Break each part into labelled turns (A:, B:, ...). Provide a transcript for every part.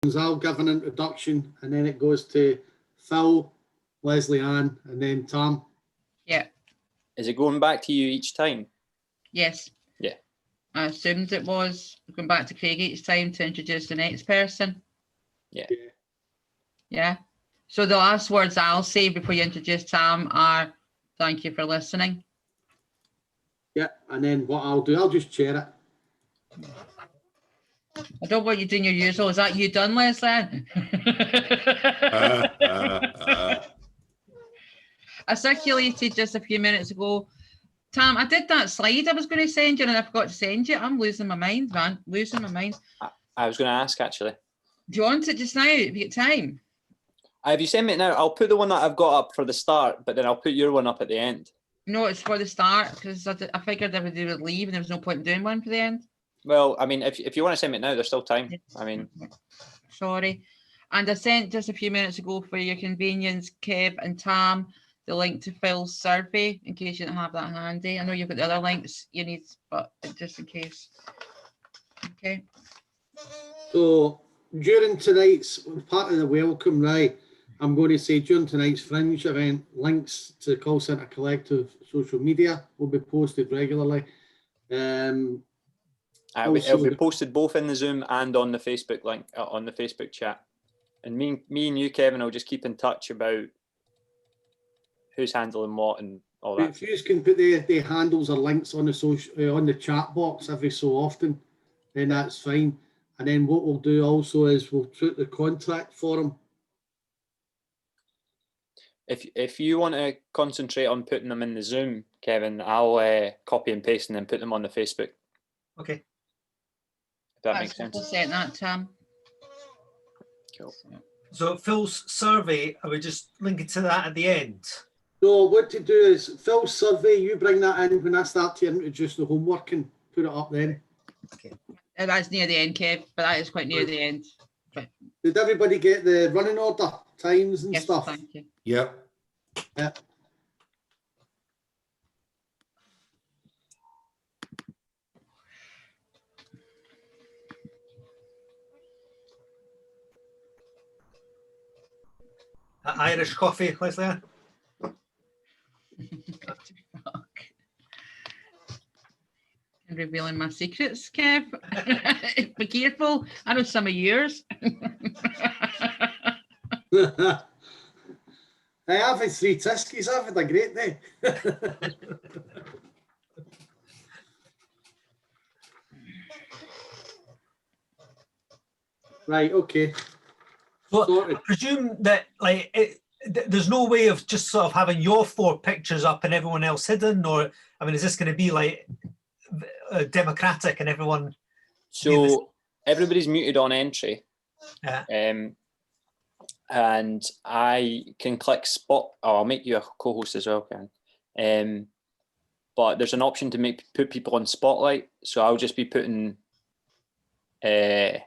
A: I'll give an introduction, and then it goes to Phil, Leslie Ann, and then Tom.
B: Yeah.
C: Is it going back to you each time?
B: Yes.
C: Yeah.
B: I assumed it was going back to Craig each time to introduce the next person.
C: Yeah.
B: Yeah. So the last words I'll say before you introduce Tom are thank you for listening.
A: Yeah, and then what I'll do, I'll just chair it.
B: I don't want you doing your usual. Is that you done, Leslie? I circulated just a few minutes ago. Tom, I did that slide I was going to send you and I forgot to send you. I'm losing my mind, man. Losing my mind.
C: I was going to ask, actually.
B: Do you want it just now? Have you got time?
C: If you send me it now, I'll put the one that I've got up for the start, but then I'll put your one up at the end.
B: No, it's for the start because I figured everybody would leave and there was no point in doing one for the end.
C: Well, I mean, if you want to send me it now, there's still time. I mean,
B: sorry. And I sent just a few minutes ago for your convenience, Kev and Tam, the link to Phil's survey in case you didn't have that handy. I know you've got the other links you need, but just in case. Okay.
A: So during tonight's part of the welcome, right, I'm going to say during tonight's Fringe event, links to the Call Centre Collective social media will be posted regularly.
C: It'll be posted both in the Zoom and on the Facebook link, on the Facebook chat. And me and you, Kevin, will just keep in touch about who's handling what and all that.
A: If you can put the handles or links on the social on the chat box every so often, then that's fine. And then what we'll do also is we'll put the contact form.
C: If you want to concentrate on putting them in the Zoom, Kevin, I'll copy and paste and then put them on the Facebook.
D: Okay.
C: If that makes sense.
B: We'll set that, Tam.
C: Cool.
D: So Phil's survey, are we just linking to that at the end?
A: So what to do is Phil's survey, you bring that in when I start to introduce the homework and put it up then.
D: Okay.
B: That's near the end, Kev, but that is quite near the end. Right.
A: Did everybody get the running order, times and
B: Yes,
A: stuff?
B: thank you.
E: Yep.
A: Yeah.
D: Irish coffee, Leslie Ann?
B: I'm revealing my secrets, Kev. Be careful. I know some of yours.
A: Hey, I've had 3 Tiskies. I've had a great day. Right, okay.
D: So I presume that there's no way of just sort of having your 4 pictures up and everyone else hidden, or I mean, is this going to be like democratic and everyone?
C: So everybody's muted on entry.
D: Yeah.
C: And I can click spot. Oh, I'll make you a co-host as well, Karen. But there's an option to put people on spotlight. So I'll just be putting. Sorry,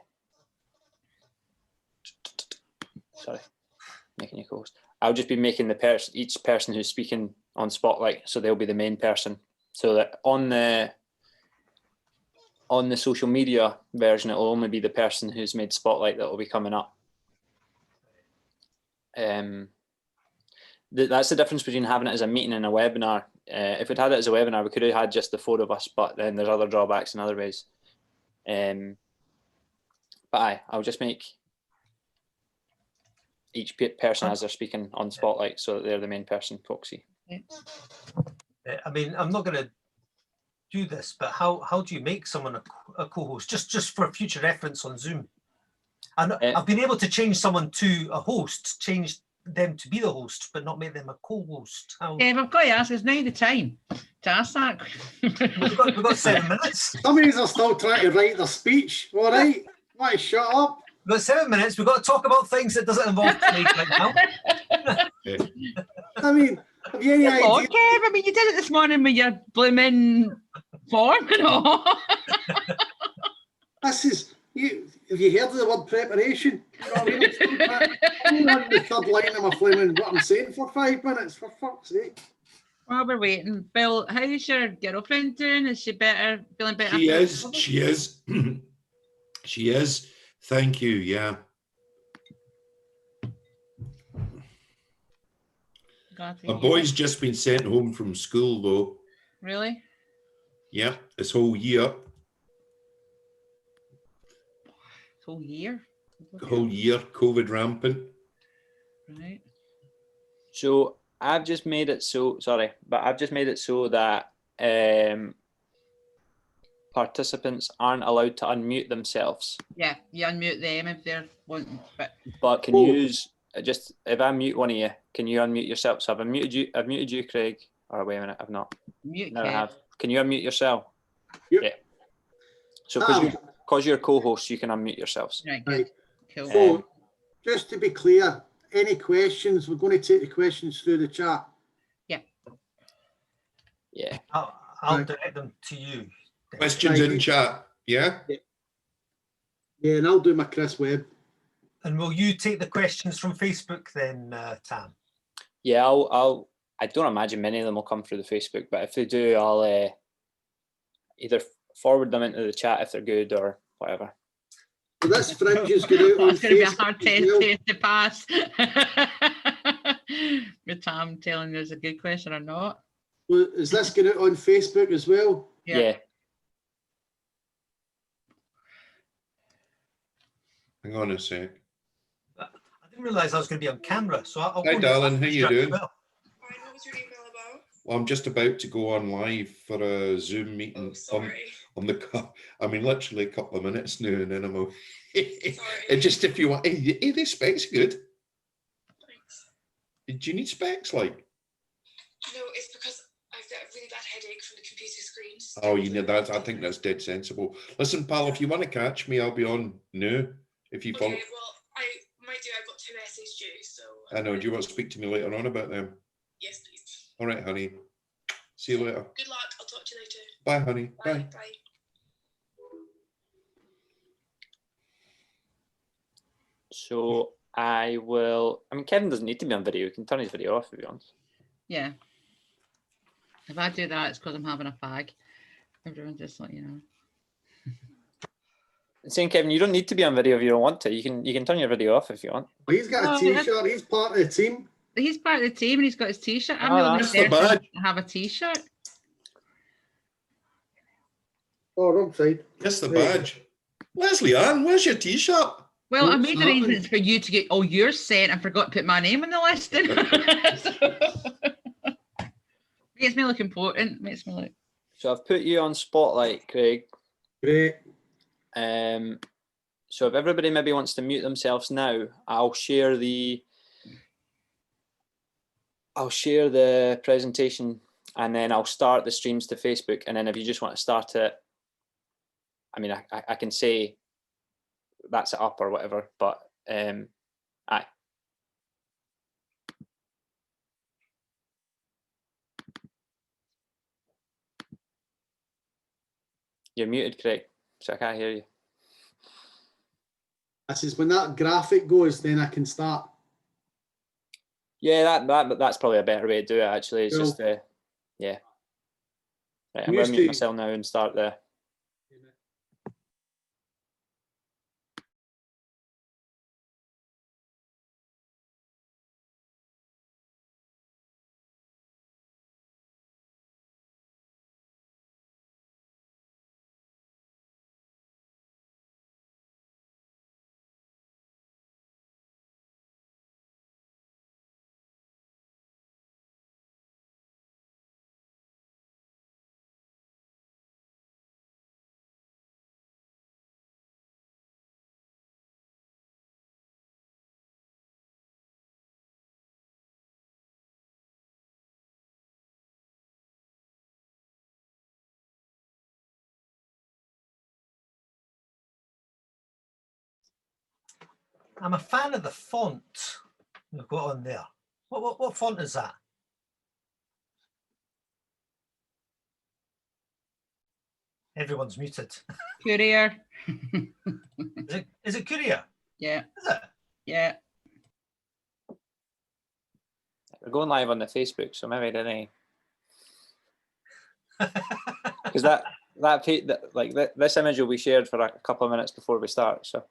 C: making you co-host. I'll just be making each person who's speaking on spotlight, so they'll be the main person. So that on the social media version, it will only be the person who's made spotlight that will be coming up. That's the difference between having it as a meeting and a webinar. If we'd had it as a webinar, we could have had just the 4 of us, but then there's other drawbacks in other ways. But I'll just make each person as they're speaking on spotlight, so that they're the main person, Foxy.
D: I mean, I'm not going to do this, but how do you make someone a co-host? Just for future reference on Zoom. And I've been able to change someone to a host, change them to be the host, but not make them a co-host.
B: Kev, I've got to ask, is now the time to ask that?
D: We've got 7 minutes.
A: Some of these are still trying to write their speech. All right, why shut up?
D: We've got 7 minutes. We've got to talk about things that doesn't involve trade right now.
A: I mean, have you any idea?
B: Kev, I mean, you did it this morning with your blooming form and all.
A: This is you. Have you heard of the word preparation? You know what I mean? I'm on the 3rd line of my flaming what I'm saying for 5 minutes, for fuck's sake.
B: While we're waiting, Bill, how's your girlfriend doing? Is she better, feeling better?
E: She is. She is. She is. Thank you. Yeah.
B: Glad to
E: My
B: hear
E: boy's
B: it.
E: just been sent home from school though.
B: Really?
E: Yeah, this whole year.
B: Whole year?
E: The whole year, COVID rampant.
B: Right.
C: So I've just made it so, sorry, but I've just made it so that participants aren't allowed to unmute themselves.
B: Yeah, you unmute them if they're wanting,
C: But can you use, just, if I mute one of you, can you unmute yourself? So I've muted you, Craig. Or wait a minute, I've not.
B: mute
C: No, I
B: Kev.
C: have. Can you unmute yourself?
A: Yep.
C: Yeah. So
A: Tom.
C: because you're co-hosts, you can unmute yourselves.
B: Right, good.
A: Right.
B: Cool.
A: So, just to be clear, any questions? We're going to take the questions through the chat.
C: Yeah.
D: I'll
A: Right.
D: direct them to you.
E: Questions in chat, yeah?
A: Yeah, and I'll do my Chris Webb.
D: And will you take the questions from Facebook then, Tam?
C: Yeah, I don't imagine many of them will come through the Facebook, but if they do, I'll either forward them into the chat if they're good or whatever.
A: So this Fringe is going out on
B: It's going to be a
A: Facebook
B: hard
A: as well.
B: test to pass. With Tom telling us a good question or not.
A: Well, is this going out on Facebook as well?
C: Yeah.
E: Hang on a sec.
D: I didn't realise I was going to be on camera, so I'll
E: Hi,
D: go
E: darling. How you doing?
D: well.
F: What was your email about?
E: Well, I'm just about to go on live for a Zoom meeting
F: Oh, sorry.
E: on the. I mean, literally a couple of minutes now, and then I'm.
F: Sorry.
E: And just if you want, hey, the specs good.
F: Thanks.
E: Do you need specs like?
F: No, it's because I've got a really bad headache from the computer screens.
E: Oh, you need that. I think that's dead sensible. Listen, pal, if you want to catch me, I'll be on now. If you
F: Okay,
E: follow.
F: well, I might do. I've got 2 essays due, so.
E: I know. Do you want to speak to me later on about them?
F: Yes, please.
E: All right, honey. See you later.
F: Good luck. I'll talk to you later.
E: Bye, honey.
F: Bye.
E: Bye.
F: Bye.
C: So I mean, Kevin doesn't need to be on video. He can turn his video off if he wants.
B: Yeah. If I do that, it's because I'm having a fag. Everyone just let you know.
C: Saying, Kevin, you don't need to be on video if you don't want to. You can turn your video off if you want.
A: Well, he's got a T-shirt. He's part of the team.
B: He's part of the team and he's got his T-shirt. I'm
C: Oh,
B: the only
E: that's the
B: person
E: badge.
B: to have a T-shirt.
A: Oh, wrong side.
E: That's the
A: There you go.
E: badge. Leslie Ann, where's your T-shirt?
B: Well, I
A: Oops,
B: made
A: nothing.
B: arrangements for you to get all yours sent and forgot to put my name on the listing. Makes me look important. Makes me look.
C: So I've put you on spotlight, Craig.
A: Great.
C: So if everybody maybe wants to mute themselves now, I'll share the presentation and then I'll start the streams to Facebook. And then if you just want to start it, I mean, I can say that's it up or whatever, but aye. You're muted, Craig, so I can't hear you.
A: I says when that graphic goes, then I can start.
C: Yeah, that's probably a better way to do it. Actually, it's
A: Cool.
C: just yeah. Right, I'm
A: I'm
C: going
A: used
C: to mute
A: to-
C: myself now and start the.
D: I'm a fan of the font you've got on there. What font is that? Everyone's muted.
B: Courier.
D: Is it Courier?
B: Yeah.
D: Is it?
B: Yeah.
C: We're going live on the Facebook, so maybe didn't. Because this image will be shared for a couple of minutes before we start. So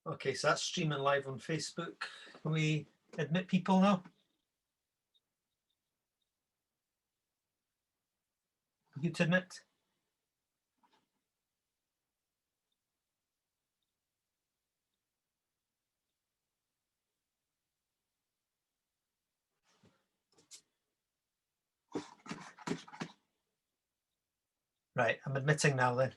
D: Okay, so that's streaming live on Facebook. Can we admit people now? Good to admit. Right, I'm admitting now then.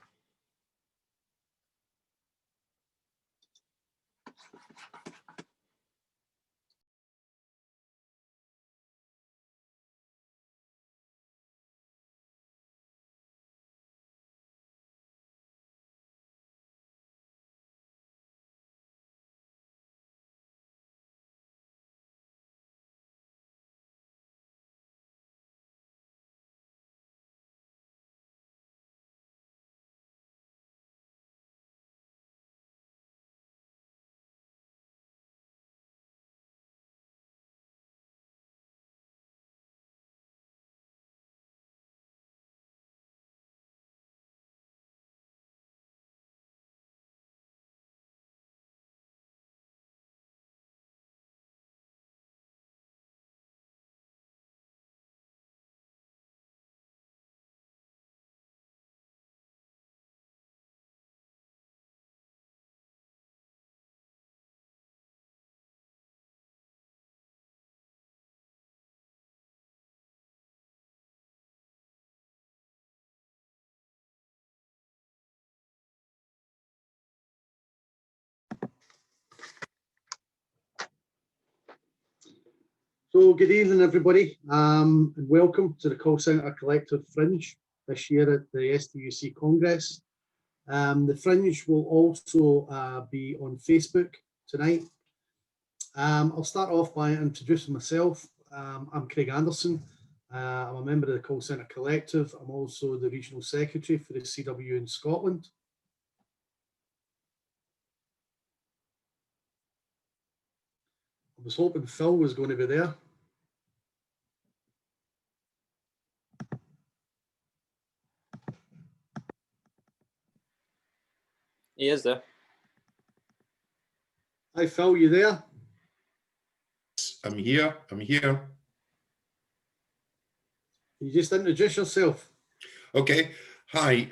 A: So good evening, everybody, and welcome to the Call Centre Collective Fringe this year at the STUC Congress. The Fringe will also be on Facebook tonight. I'll start off by introducing myself. I'm Craig Anderson. I'm a member of the Call Centre Collective. I'm also the Regional Secretary for the CW in Scotland. I was hoping Phil was going to be there.
C: He is there.
A: Hi Phil, you there?
E: I'm here. I'm here.
A: Can you just introduce yourself?
E: Okay. Hi,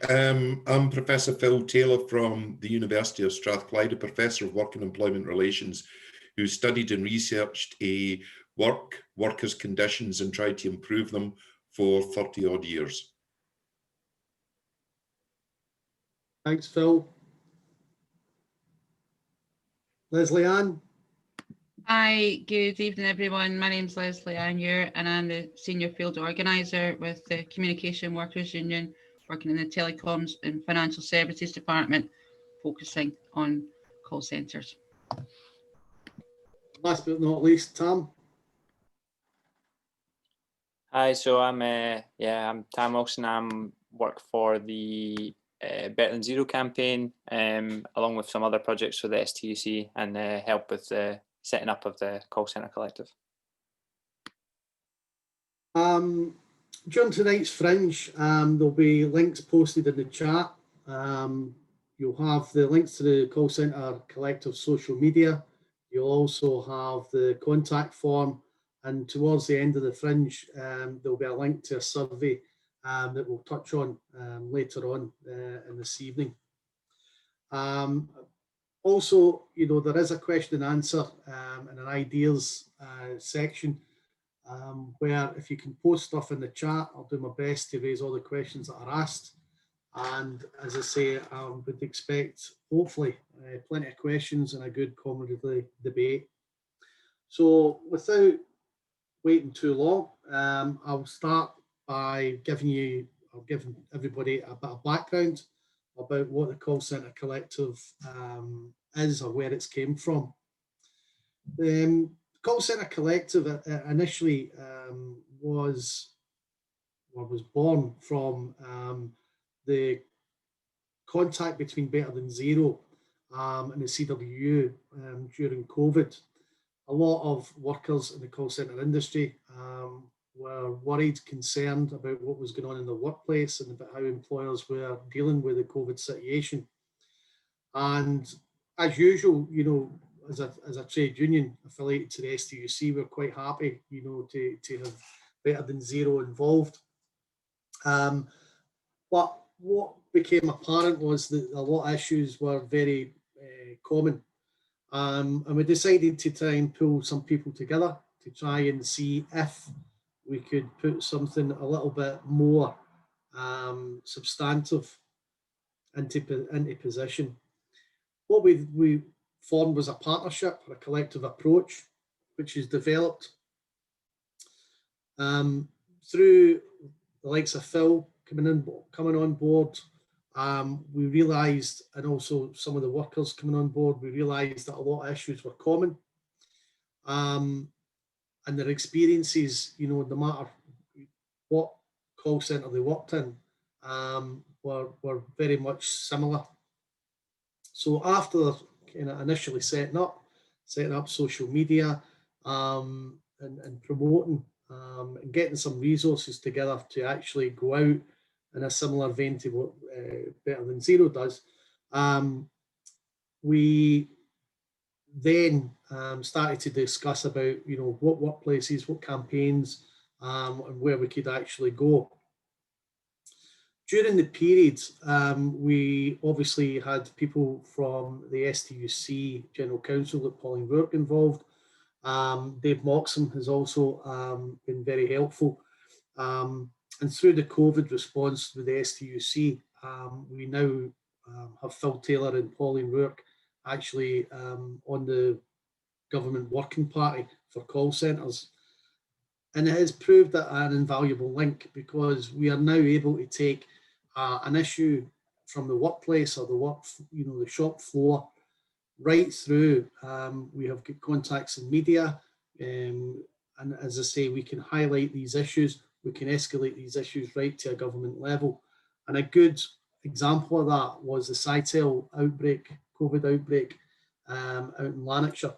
E: I'm Professor Phil Taylor from the University of Strathclyde, a Professor of Work and Employment Relations, who studied and researched workers' conditions and tried to improve them for 30 odd years.
A: Thanks, Phil. Leslie Ann?
B: Hi, good evening, everyone. My name's Leslie Anyer, and I'm the Senior Field Organiser with the Communication Workers Union, working in the Telecoms and Financial Services Department, focusing on call centres.
A: Last but not least, Tam.
C: Hi, so I'm Tam Wilson. I'm work for the Better Than Zero campaign, along with some other projects for the STUC, and help with the setting up of the Call Centre Collective.
A: During tonight's Fringe, there'll be links posted in the chat. You'll have the links to the Call Centre Collective social media. You'll also have the contact form, and towards the end of the Fringe, there'll be a link to a survey that we'll touch on later on in this evening. Also, you know, there is a question and answer and an ideas section where if you can post stuff in the chat, I'll do my best to raise all the questions that are asked. And as I say, I would expect, hopefully, plenty of questions and a good comradely debate. So without waiting too long, I'll start by giving everybody a bit of background about what the Call Centre Collective is or where it's came from. The Call Centre Collective initially was born from the contact between Better Than Zero and the CWU during COVID. A lot of workers in the call centre industry were worried, concerned about what was going on in the workplace and about how employers were dealing with the COVID situation. And as usual, you know, as a trade union affiliated to the STUC, we're quite happy, you know, to have better than zero involved. But what became apparent was that a lot of issues were very common. And we decided to try and pull some people together to try and see if we could put something a little bit more substantive into position. What we formed was a partnership, a collective approach, which is developed through the likes of Phil coming on board. We realised, and also some of the workers coming on board, we realised that a lot of issues were common, and their experiences, you know, no matter what call centre they worked in, were very much similar. So after kind of initially setting up social media and promoting and getting some resources together to actually go out in a similar vein to what Better Than Zero does, we then started to discuss about, you know, what workplaces, what campaigns, and where we could actually go. During the period, we obviously had people from the STUC General Counsel at Pauline Rourke involved. Dave Moxham has also been very helpful. And through the COVID response with the STUC, we now have Phil Taylor and Pauline Rourke actually on the government working party for call centres. And it has proved an invaluable link, because we are now able to take an issue from the workplace or the shop floor right through. We have good contacts in media, and as I say, we can highlight these issues, we can escalate these issues right to a government level. And a good example of that was the Cytel outbreak, COVID outbreak out in Lanarkshire,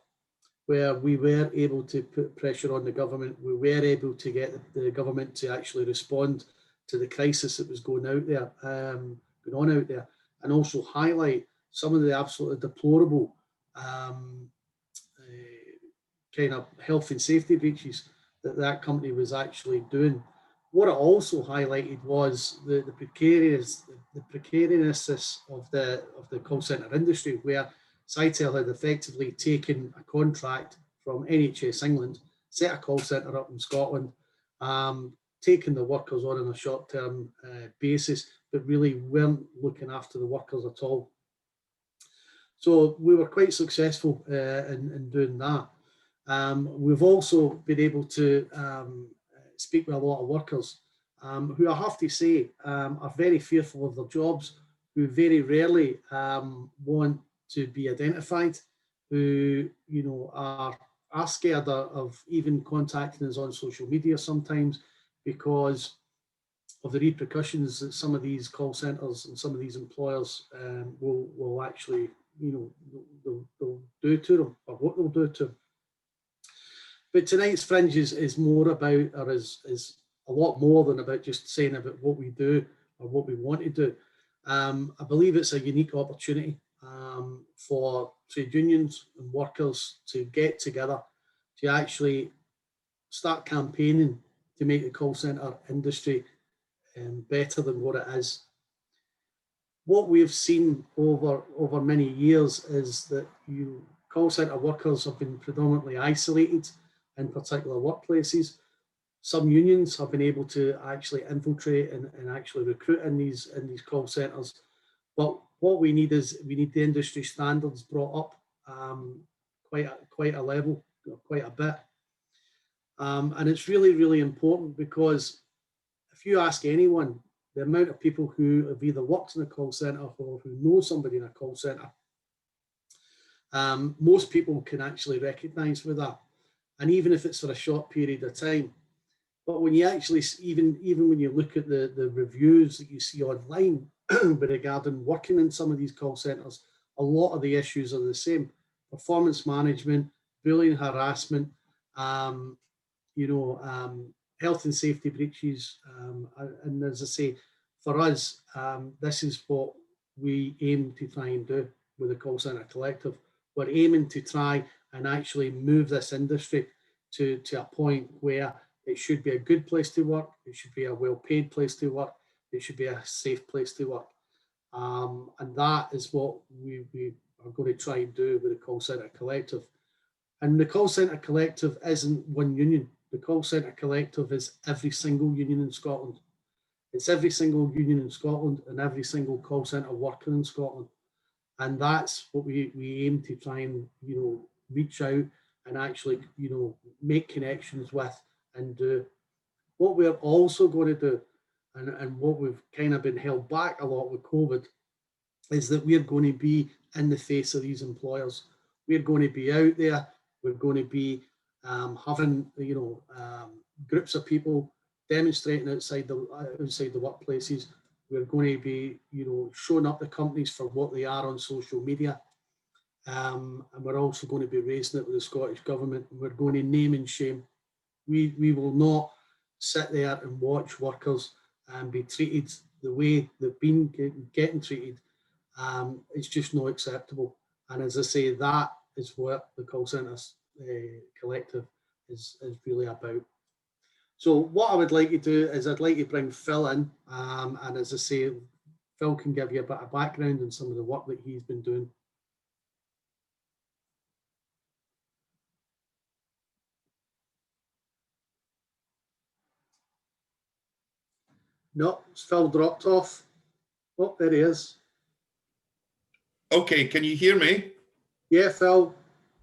A: where we were able to put pressure on the government. We were able to get the government to actually respond to the crisis that was going on out there, and also highlight some of the absolutely deplorable kind of health and safety breaches that company was actually doing. What it also highlighted was the precariousness of the call centre industry, where Cytel had effectively taken a contract from NHS England, set a call centre up in Scotland, taken the workers on a short-term basis, but really weren't looking after the workers at all. So we were quite successful in doing that. We've also been able to speak with a lot of workers who, I have to say, are very fearful of their jobs, who very rarely want to be identified, who, you know, are scared of even contacting us on social media sometimes, because of the repercussions that some of these call centres and some of these employers will actually, you know, they'll do to them, or what they'll do to them. But tonight's Fringe is more about, or is a lot more than about just saying about what we do or what we want to do. I believe it's a unique opportunity for trade unions and workers to get together to actually start campaigning to make the call centre industry better than what it is. What we've seen over many years is that call centre workers have been predominantly isolated in particular workplaces. Some unions have been able to actually infiltrate and actually recruit in these call centres. But what we need is the industry standards brought up quite a level, quite a bit. And it's really, really important, because if you ask anyone, the amount of people who have either worked in a call centre or who know somebody in a call centre, most people can actually recognise with that. And even if it's for a short period of time. But when you actually, even when you look at the reviews that you see online regarding working in some of these call centres, a lot of the issues are the same. Performance management, bullying, harassment, health and safety breaches. And as I say, for us, this is what we aim to try and do. with the call centre collective. We're aiming to try and actually move this industry to a point where it should be a good place to work, it should be a well-paid place to work, it should be a safe place to work. And that is what we are going to try and do with the call centre collective. And the call centre collective isn't one union. The call centre collective is every single union in Scotland. It's every single union in Scotland and every single call centre worker in Scotland. And that's what we aim to try and, reach out and actually, make connections with and do. What we're also going to do, and what we've kind of been held back a lot with COVID, is that we're going to be in the face of these employers. We're going to be out there. We're going to be having, groups of people demonstrating outside the workplaces. We're going to be, showing up the companies for what they are on social media. And we're also going to be raising it with the Scottish Government. And we're going to name and shame. We will not sit there and watch workers be treated the way they've been getting treated. It's just not acceptable. And as I say, that is what the call centres collective is really about. So what I would like to do is I'd like to bring Phil in, and as I say, Phil can give you a bit of background on some of the work that he's been doing. No, Phil dropped off. Oh, there he is.
E: Okay, can you hear me?
A: Yeah, Phil.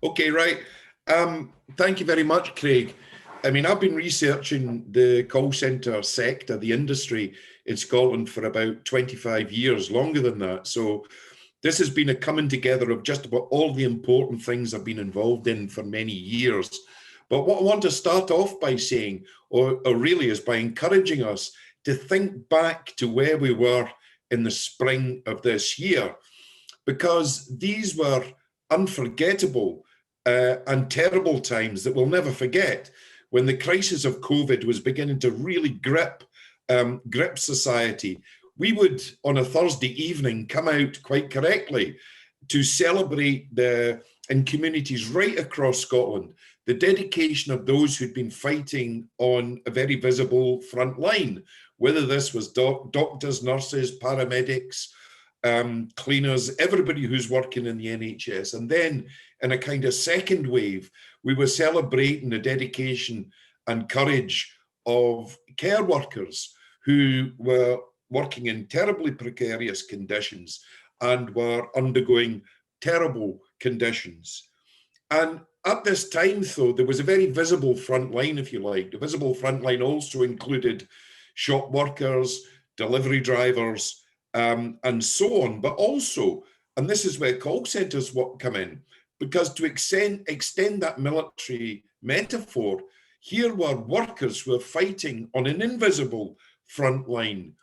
E: Okay, right. Thank you very much, Craig. I mean, I've been researching the call centre sector, the industry in Scotland for about 25 years, longer than that. So this has been a coming together of just about all the important things I've been involved in for many years. But what I want to start off by saying, or really is by encouraging us to think back to where we were in the spring of this year, because these were unforgettable and terrible times that we'll never forget, when the crisis of COVID was beginning to really grip society. We would, on a Thursday evening, come out quite correctly to celebrate in communities right across Scotland, the dedication of those who'd been fighting on a very visible front line, whether this was doctors, nurses, paramedics, cleaners, everybody who's working in the NHS. And then in a kind of second wave, we were celebrating the dedication and courage of care workers who were working in terribly precarious conditions and were undergoing terrible conditions. And at this time, though, there was a very visible front line, if you like. The visible front line also included shop workers, delivery drivers, and so on. But also, and this is where call centres come in, because to extend that military metaphor, here were workers who were fighting on an invisible front line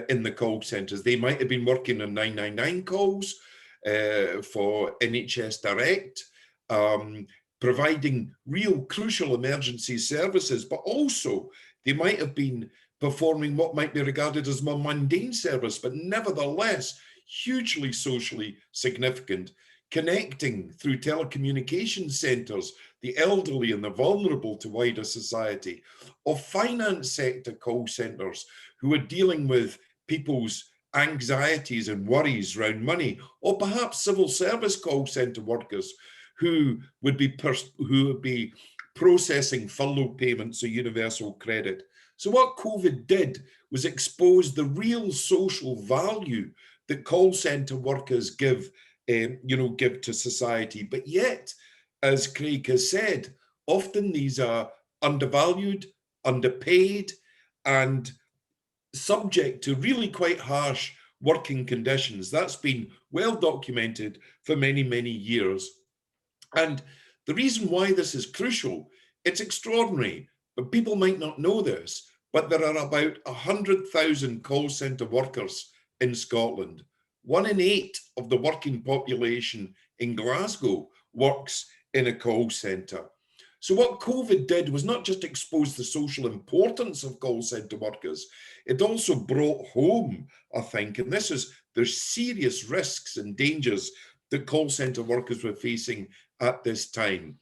E: in the call centres. They might have been working on 999 calls for NHS Direct, providing real crucial emergency services, but also they might have been performing what might be regarded as more mundane service, but nevertheless hugely socially significant, connecting through telecommunication centres the elderly and the vulnerable to wider society, of finance sector call centres who are dealing with people's anxieties and worries around money, or perhaps civil service call centre workers who would be processing furlough payments or universal credit. So what COVID did was expose the real social value that call centre workers give to society. But yet, as Craig has said, often these are undervalued, underpaid, and subject to really quite harsh working conditions. That's been well documented for many, many years. And the reason why this is crucial, it's extraordinary, but people might not know this, but there are about 100,000 call centre workers in Scotland. 1 in 8 of the working population in Glasgow works in a call centre. So what COVID did was not just expose the social importance of call centre workers, it also brought home, I think, and there's serious risks and dangers that call centre workers were facing at this time.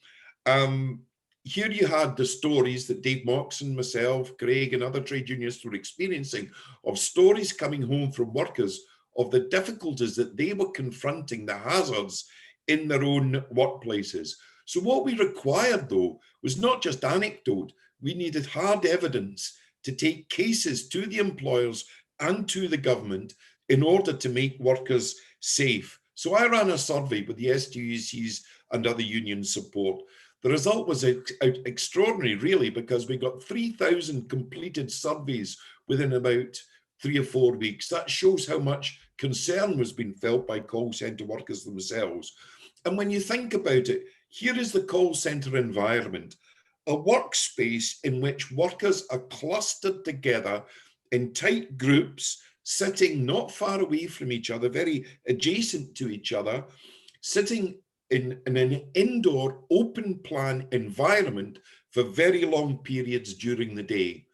E: Here you had the stories that Dave Moxon, myself, Craig and other trade unionists were experiencing, of stories coming home from workers of the difficulties that they were confronting, the hazards in their own workplaces. So what we required, though, was not just anecdote. We needed hard evidence to take cases to the employers and to the government in order to make workers safe. So I ran a survey with the STUC's and other union support. The result was extraordinary, really, because we got 3,000 completed surveys within about 3 or 4 weeks. That shows how much concern was being felt by call centre workers themselves. And when you think about it, here is the call centre environment, a workspace in which workers are clustered together in tight groups, sitting not far away from each other, very adjacent to each other, sitting in an indoor open plan environment for very long periods during the day.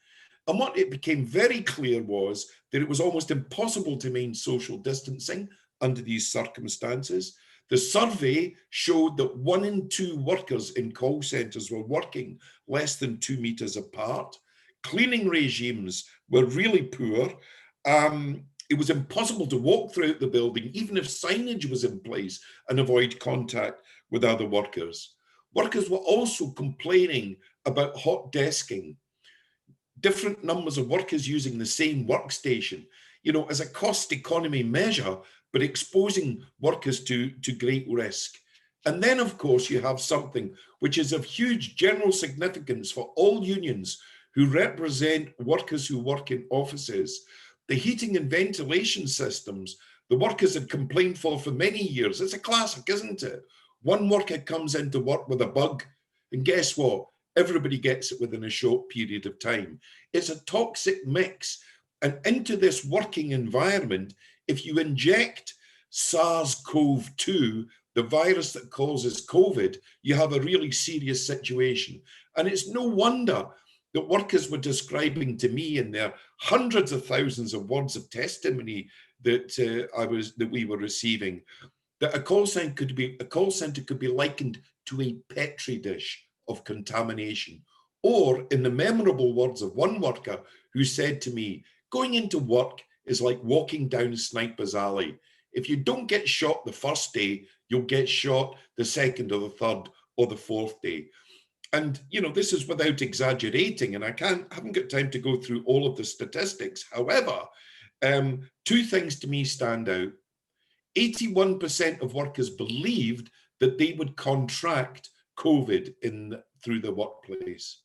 E: And what it became very clear was that it was almost impossible to maintain social distancing under these circumstances. The survey showed that 1 in 2 workers in call centres were working less than 2 metres apart. Cleaning regimes were really poor. It was impossible to walk throughout the building, even if signage was in place, and avoid contact with other workers. Workers were also complaining about hot desking, different numbers of workers using the same workstation, you know, as a cost economy measure, but exposing workers to great risk. And then, of course, you have something which is of huge general significance for all unions who represent workers who work in offices. The heating and ventilation systems, the workers had complained for many years. It's a classic, isn't it? One worker comes into work with a bug, and guess what? Everybody gets it within a short period of time. It's a toxic mix. And into this working environment, if you inject SARS-CoV-2, the virus that causes COVID, you have a really serious situation. And it's no wonder that workers were describing to me in their hundreds of thousands of words of testimony that we were receiving, that a call center could be likened to a petri dish of contamination. Or, in the memorable words of one worker who said to me, going into work is like walking down a sniper's alley. If you don't get shot the first day, you'll get shot the second or the third or the fourth day. And, you know, this is without exaggerating, and I haven't got time to go through all of the statistics. However, 2 things to me stand out. 81% of workers believed that they would contract COVID through the workplace.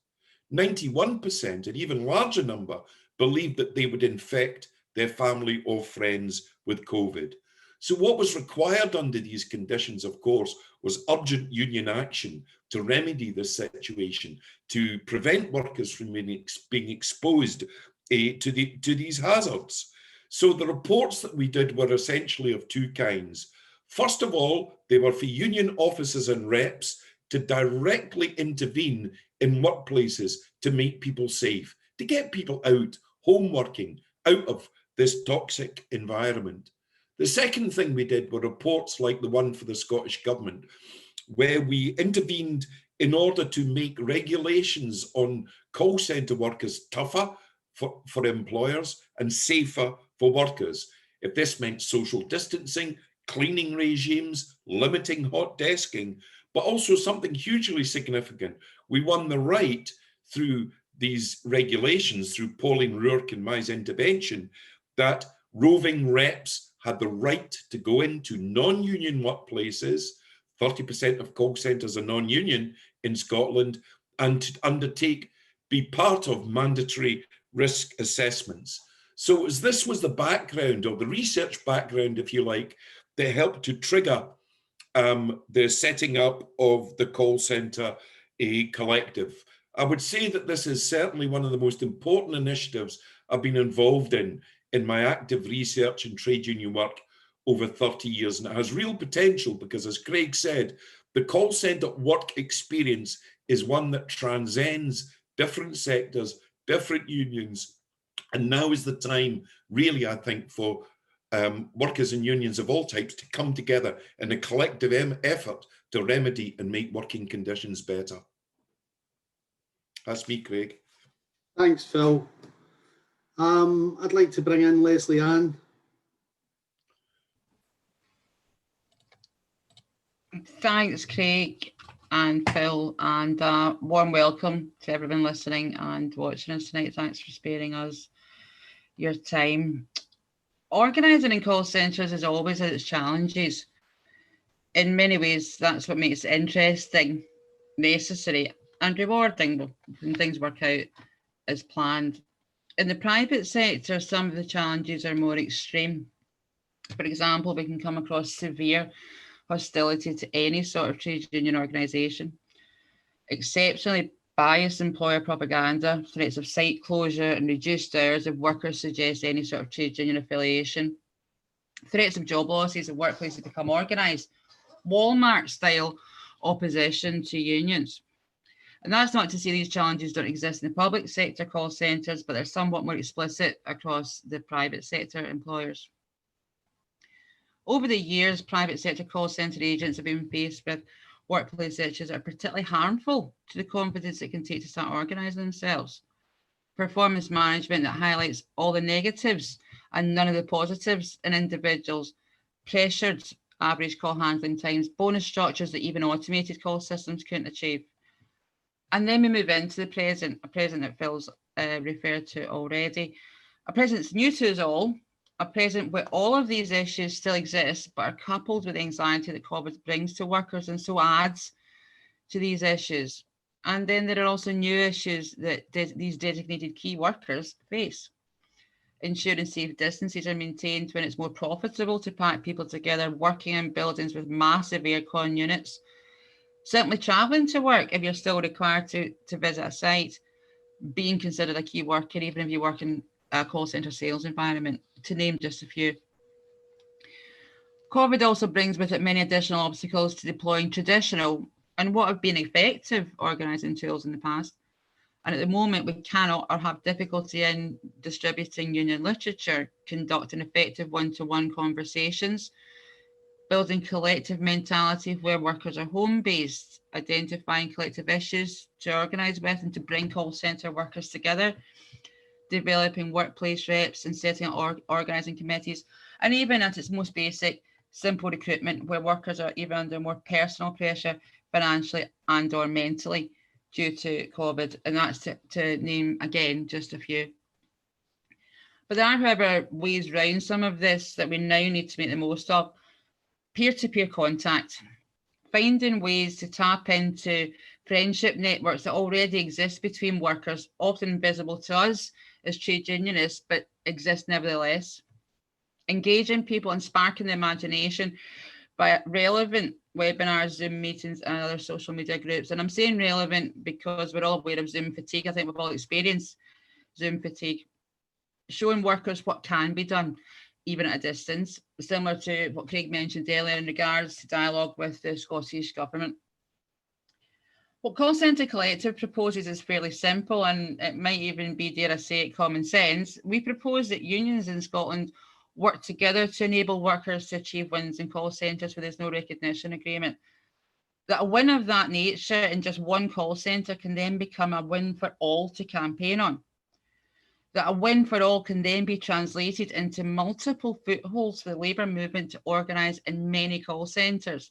E: 91%, an even larger number, believed that they would infect their family or friends with COVID. So what was required under these conditions, of course, was urgent union action to remedy this situation, to prevent workers from being exposed to these hazards. So the reports that we did were essentially of 2 kinds. First of all, they were for union officers and reps to directly intervene in workplaces to make people safe, to get people out, home working, out of this toxic environment. The second thing we did were reports like the one for the Scottish Government, where we intervened in order to make regulations on call centre workers tougher for employers and safer for workers. If this meant social distancing, cleaning regimes, limiting hot desking, but also something hugely significant. We won the right through these regulations, through Pauline Rourke and my intervention, that roving reps had the right to go into non-union workplaces. 30% of call centres are non-union in Scotland, and to be part of mandatory risk assessments. So this was the background, or the research background, if you like, that helped to trigger the setting up of the call centre collective. I would say that this is certainly one of the most important initiatives I've been involved in my active research and trade union work over 30 years. And it has real potential because, as Craig said, the call centre work experience is one that transcends different sectors, different unions. And now is the time, really, I think, for workers and unions of all types to come together in a collective effort to remedy and make working conditions better. That's me, Craig.
A: Thanks, Phil. I'd like to bring in Leslie Ann.
B: Thanks, Craig and Phil, and warm welcome to everyone listening and watching us tonight. Thanks for sparing us your time. Organising in call centres has always had its challenges. In many ways, that's what makes it interesting, necessary and rewarding when things work out as planned. In the private sector, some of the challenges are more extreme. For example, we can come across severe hostility to any sort of trade union organisation, exceptionally biased employer propaganda, threats of site closure and reduced hours if workers suggest any sort of trade union affiliation, threats of job losses if workplaces become organised, Walmart-style opposition to unions. And that's not to say these challenges don't exist in the public sector call centres, but they're somewhat more explicit across the private sector employers. Over the years, private sector call centre agents have been faced with workplace issues that are particularly harmful to the confidence it can take to start organising themselves. Performance management that highlights all the negatives and none of the positives in individuals, pressured average call handling times, bonus structures that even automated call systems couldn't achieve. And then we move into the present, a present that Phil's referred to already, a present that's new to us all, a present where all of these issues still exist, but are coupled with the anxiety that COVID brings to workers and so adds to these issues. And then there are also new issues that these designated key workers face. Ensuring safe distances are maintained when it's more profitable to pack people together, working in buildings with massive aircon units, simply travelling to work if you're still required to visit a site, being considered a key worker, even if you work in a call centre sales environment, to name just a few. COVID also brings with it many additional obstacles to deploying traditional and what have been effective organising tools in the past. And at the moment, we cannot or have difficulty in distributing union literature, conducting effective one-to-one conversations, building collective mentality where workers are home-based, identifying collective issues to organise with and to bring call centre workers together, developing workplace reps and setting up organising committees, and even at its most basic, simple recruitment where workers are even under more personal pressure financially and or mentally due to COVID. And that's to name, again, just a few. But there are, however, ways around some of this that we now need to make the most of. Peer-to-peer contact, finding ways to tap into friendship networks that already exist between workers, often invisible to us as trade unionists, but exist nevertheless. Engaging people and sparking the imagination by relevant webinars, Zoom meetings, and other social media groups. And I'm saying relevant because we're all aware of Zoom fatigue. I think we've all experienced Zoom fatigue. Showing workers what can be done, even at a distance, similar to what Craig mentioned earlier in regards to dialogue with the Scottish Government. What Call Centre Collective proposes is fairly simple, and it might even be, dare I say it, common sense. We propose that unions in Scotland work together to enable workers to achieve wins in call centres where there's no recognition agreement. That a win of that nature in just one call centre can then become a win for all to campaign on. That a win for all can then be translated into multiple footholds for the labour movement to organise in many call centres,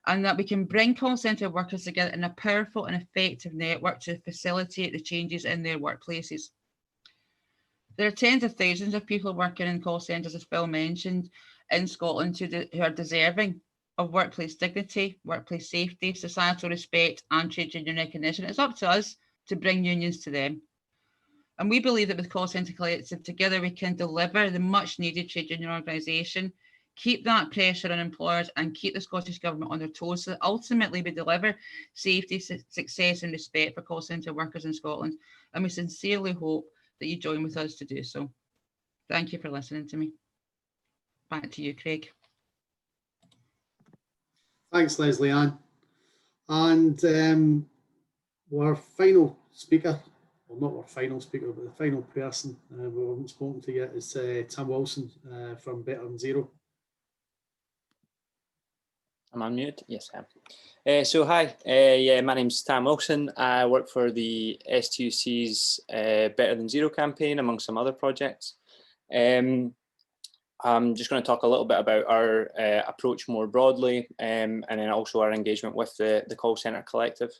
B: and that we can bring call centre workers together in a powerful and effective network to facilitate the changes in their workplaces. There are tens of thousands of people working in call centres, as Phil mentioned, in Scotland who are deserving of workplace dignity, workplace safety, societal respect and trade union recognition. It's up to us to bring unions to them. And we believe that with Call Centre Collective, together we can deliver the much needed trade union organisation, keep that pressure on employers and keep the Scottish Government on their toes so that ultimately we deliver safety, success and respect for call centre workers in Scotland. And we sincerely hope that you join with us to do so. Thank you for listening to me. Back to you, Craig.
A: Thanks, Leslie Ann. And our final speaker well, not our final speaker, but the final person we haven't spoken to yet is Tam Wilson from Better Than Zero.
C: Am I muted? Yes, I am. So hi, yeah, my name's Tam Wilson. I work for the STUC's Better Than Zero campaign, among some other projects. I'm just going to talk a little bit about our approach more broadly, and then also our engagement with the call centre collective.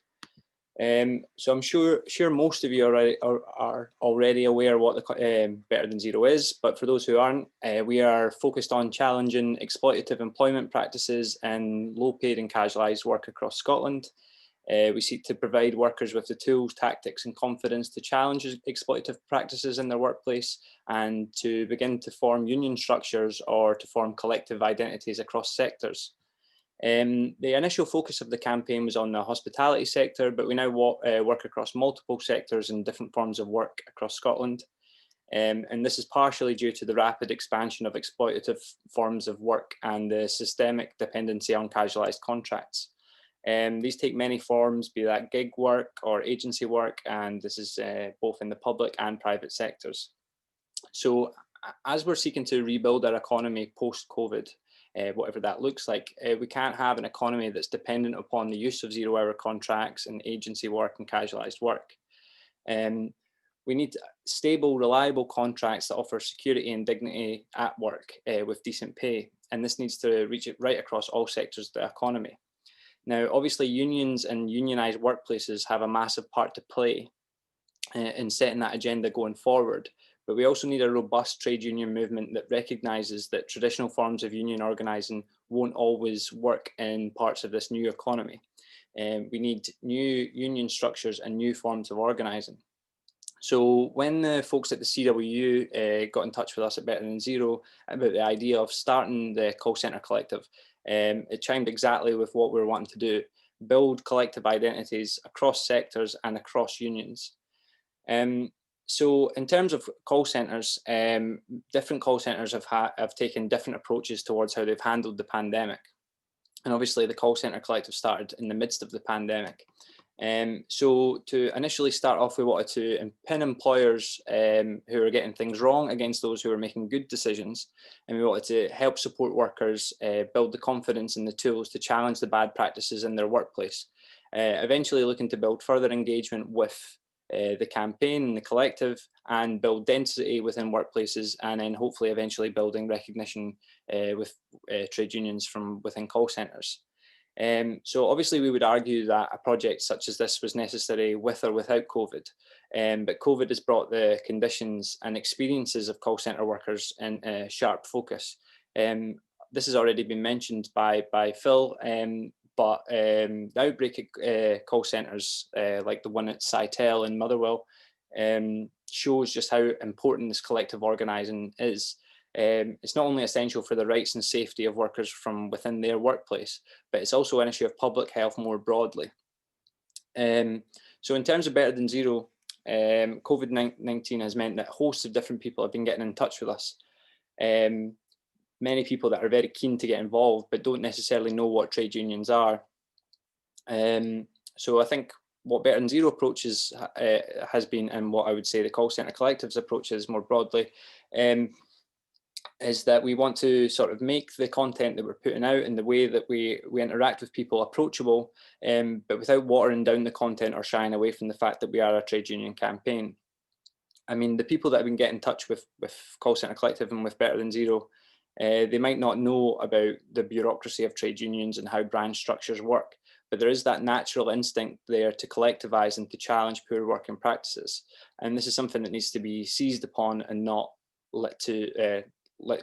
C: So I'm sure most of you are already aware what the Better Than Zero is, but for those who aren't, we are focused on challenging exploitative employment practices and low-paid and casualised work across Scotland. We seek to provide workers with the tools, tactics and confidence to challenge exploitative practices in their workplace and to begin to form union structures or to form collective identities across sectors. The initial focus of the campaign was on the hospitality sector, but we now work across multiple sectors and different forms of work across Scotland. And this is partially due to the rapid expansion of exploitative forms of work and the systemic dependency on casualised contracts. These take many forms, be that gig work or agency work, and this is both in the public and private sectors. So as we're seeking to rebuild our economy post-COVID, whatever that looks like, we can't have an economy that's dependent upon the use of zero-hour contracts and agency work and casualised work. We need stable, reliable contracts that offer security and dignity at work with decent pay, and this needs to reach it right across all sectors of the economy. Now, obviously, unions and unionised workplaces have a massive part to play in setting that agenda going forward, but we also need a robust trade union movement that recognises that traditional forms of union organising won't always work in parts of this new economy. We need new union structures and new forms of organising. So when the folks at the CWU got in touch with us at Better Than Zero about the idea of starting the call centre collective, it chimed exactly with what we were wanting to do: build collective identities across sectors and across unions. So in terms of call centres, different call centres have taken different approaches towards how they've handled the pandemic. And obviously the call centre collective started in the midst of the pandemic. So to initially start off, we wanted to pin employers who are getting things wrong against those who are making good decisions. And we wanted to help support workers build the confidence and the tools to challenge the bad practices in their workplace. Eventually looking to build further engagement with the campaign and the collective and build density within workplaces, and then hopefully eventually building recognition with trade unions from within call centres. So obviously we would argue that a project such as this was necessary with or without COVID, but COVID has brought the conditions and experiences of call centre workers in sharp focus. This has already been mentioned by Phil, but the outbreak at call centres like the one at Sitel and Motherwell shows just how important this collective organising is. It's not only essential for the rights and safety of workers from within their workplace, but it's also an issue of public health more broadly. So in terms of Better Than Zero, COVID-19 has meant that hosts of different people have been getting in touch with us. Many people that are very keen to get involved, but don't necessarily know what trade unions are. So I think what Better Than Zero approaches has been, and what I would say the call centre collective's approach is more broadly, is that we want to sort of make the content that we're putting out and the way that we interact with people approachable, but without watering down the content or shying away from the fact that we are a trade union campaign. I mean, the people that have been getting in touch with Call Centre Collective and with Better Than Zero, they might not know about the bureaucracy of trade unions and how branch structures work, but there is that natural instinct there to collectivise and to challenge poor working practices. And this is something that needs to be seized upon and not let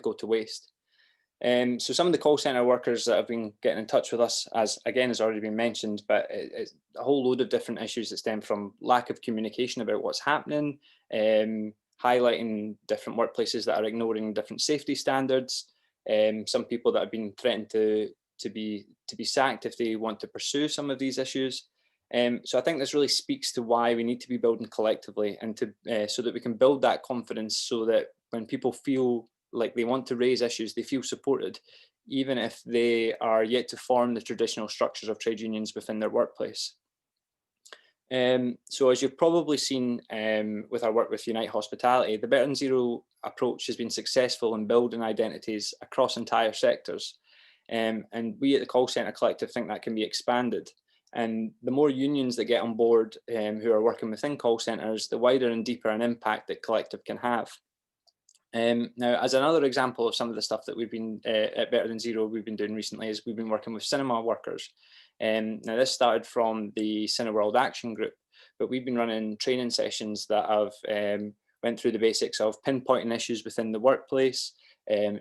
C: go to waste. So some of the call centre workers that have been getting in touch with us, as again has already been mentioned, but it's a whole load of different issues that stem from lack of communication about what's happening, highlighting different workplaces that are ignoring different safety standards, some people that have been threatened to be sacked if they want to pursue some of these issues. So I think this really speaks to why we need to be building collectively, and so that we can build that confidence, so that when people feel like they want to raise issues, they feel supported, even if they are yet to form the traditional structures of trade unions within their workplace. So as you've probably seen with our work with Unite Hospitality, the Better Than Zero approach has been successful in building identities across entire sectors. And we at the Call Centre Collective think that can be expanded. And the more unions that get on board who are working within call centres, the wider and deeper an impact that Collective can have. Now, as another example of some of the stuff that we've been at Better Than Zero we've been doing recently is we've been working with cinema workers. Now this started from the Cineworld Action Group, but we've been running training sessions that have went through the basics of pinpointing issues within the workplace,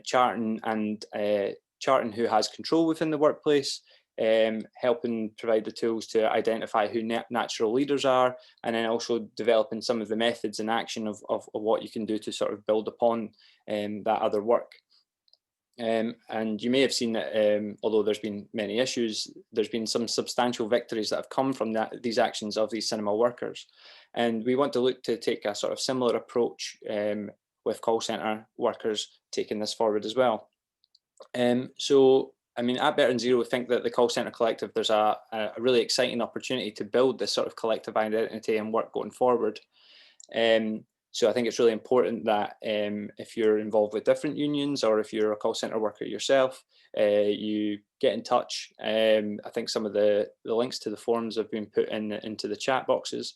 C: charting who has control within the workplace, helping provide the tools to identify who natural leaders are, and then also developing some of the methods and action of what you can do to sort of build upon that other work. And you may have seen that although there's been many issues, there's been some substantial victories that have come from these actions of these cinema workers. And we want to look to take a sort of similar approach with call centre workers taking this forward as well. So, I mean, at Better Than Zero, we think that the Call Centre Collective, there's a really exciting opportunity to build this sort of collective identity and work going forward. So I think it's really important that if you're involved with different unions or if you're a call centre worker yourself, you get in touch. I think some of the links to the forums have been put into the chat boxes,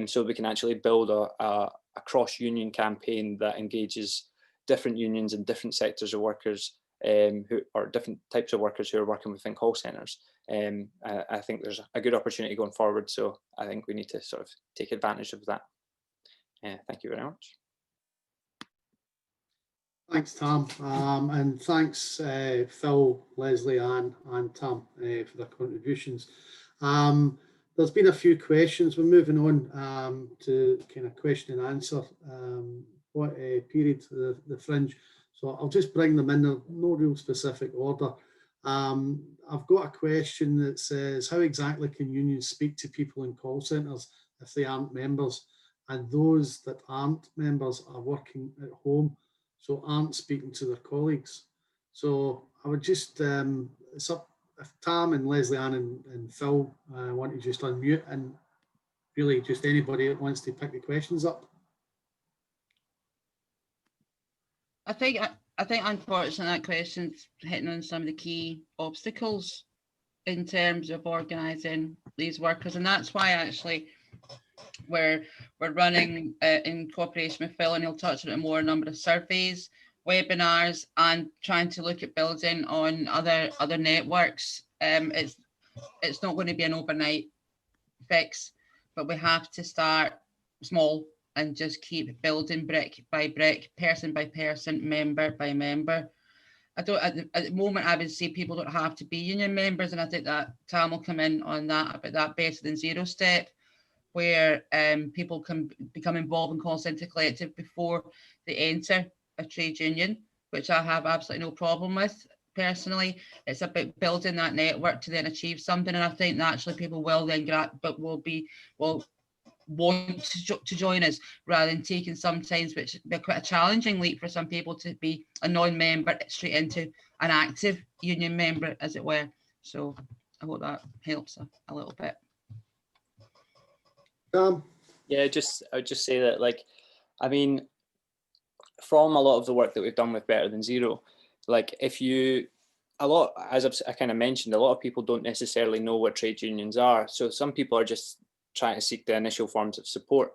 C: so we can actually build a cross-union campaign that engages different unions and different sectors of workers who are different types of workers who are working within call centres. I think there's a good opportunity going forward, so I think we need to sort of take advantage of that. Thank you very much.
A: Thanks, Tam, and thanks, Phil, Leslie, and Tam for their contributions. There's been a few questions. We're moving on to kind of question and answer. What period the Fringe? So I'll just bring them in. No real specific order. I've got a question that says, how exactly can unions speak to people in call centres if they aren't members? And those that aren't members are working at home, so aren't speaking to their colleagues. So I would just, it's up, if Tam and Leslie Ann and Phil want to just unmute, and really just anybody that wants to pick the questions up.
B: I think unfortunately that question's hitting on some of the key obstacles in terms of organising these workers, and that's why actually we're running in cooperation with Phil, and he'll touch on it more, a number of surveys, webinars, and trying to look at building on other networks. It's not going to be an overnight fix, but we have to start small and just keep building brick by brick, person by person, member by member. At the moment, I would say people don't have to be union members, and I think that Tam will come in on that, about that Better Than Zero step, where people can become involved in Call Centre Collective before they enter a trade union, which I have absolutely no problem with personally. It's about building that network to then achieve something, and I think naturally people will then will want to join us, rather than taking sometimes, which be quite a challenging leap for some people, to be a non-member straight into an active union member, as it were. So I hope that helps a little bit.
C: Yeah, I would just say that, like, I mean, from a lot of the work that we've done with Better Than Zero, like, as I kind of mentioned, a lot of people don't necessarily know what trade unions are. So some people are just trying to seek the initial forms of support.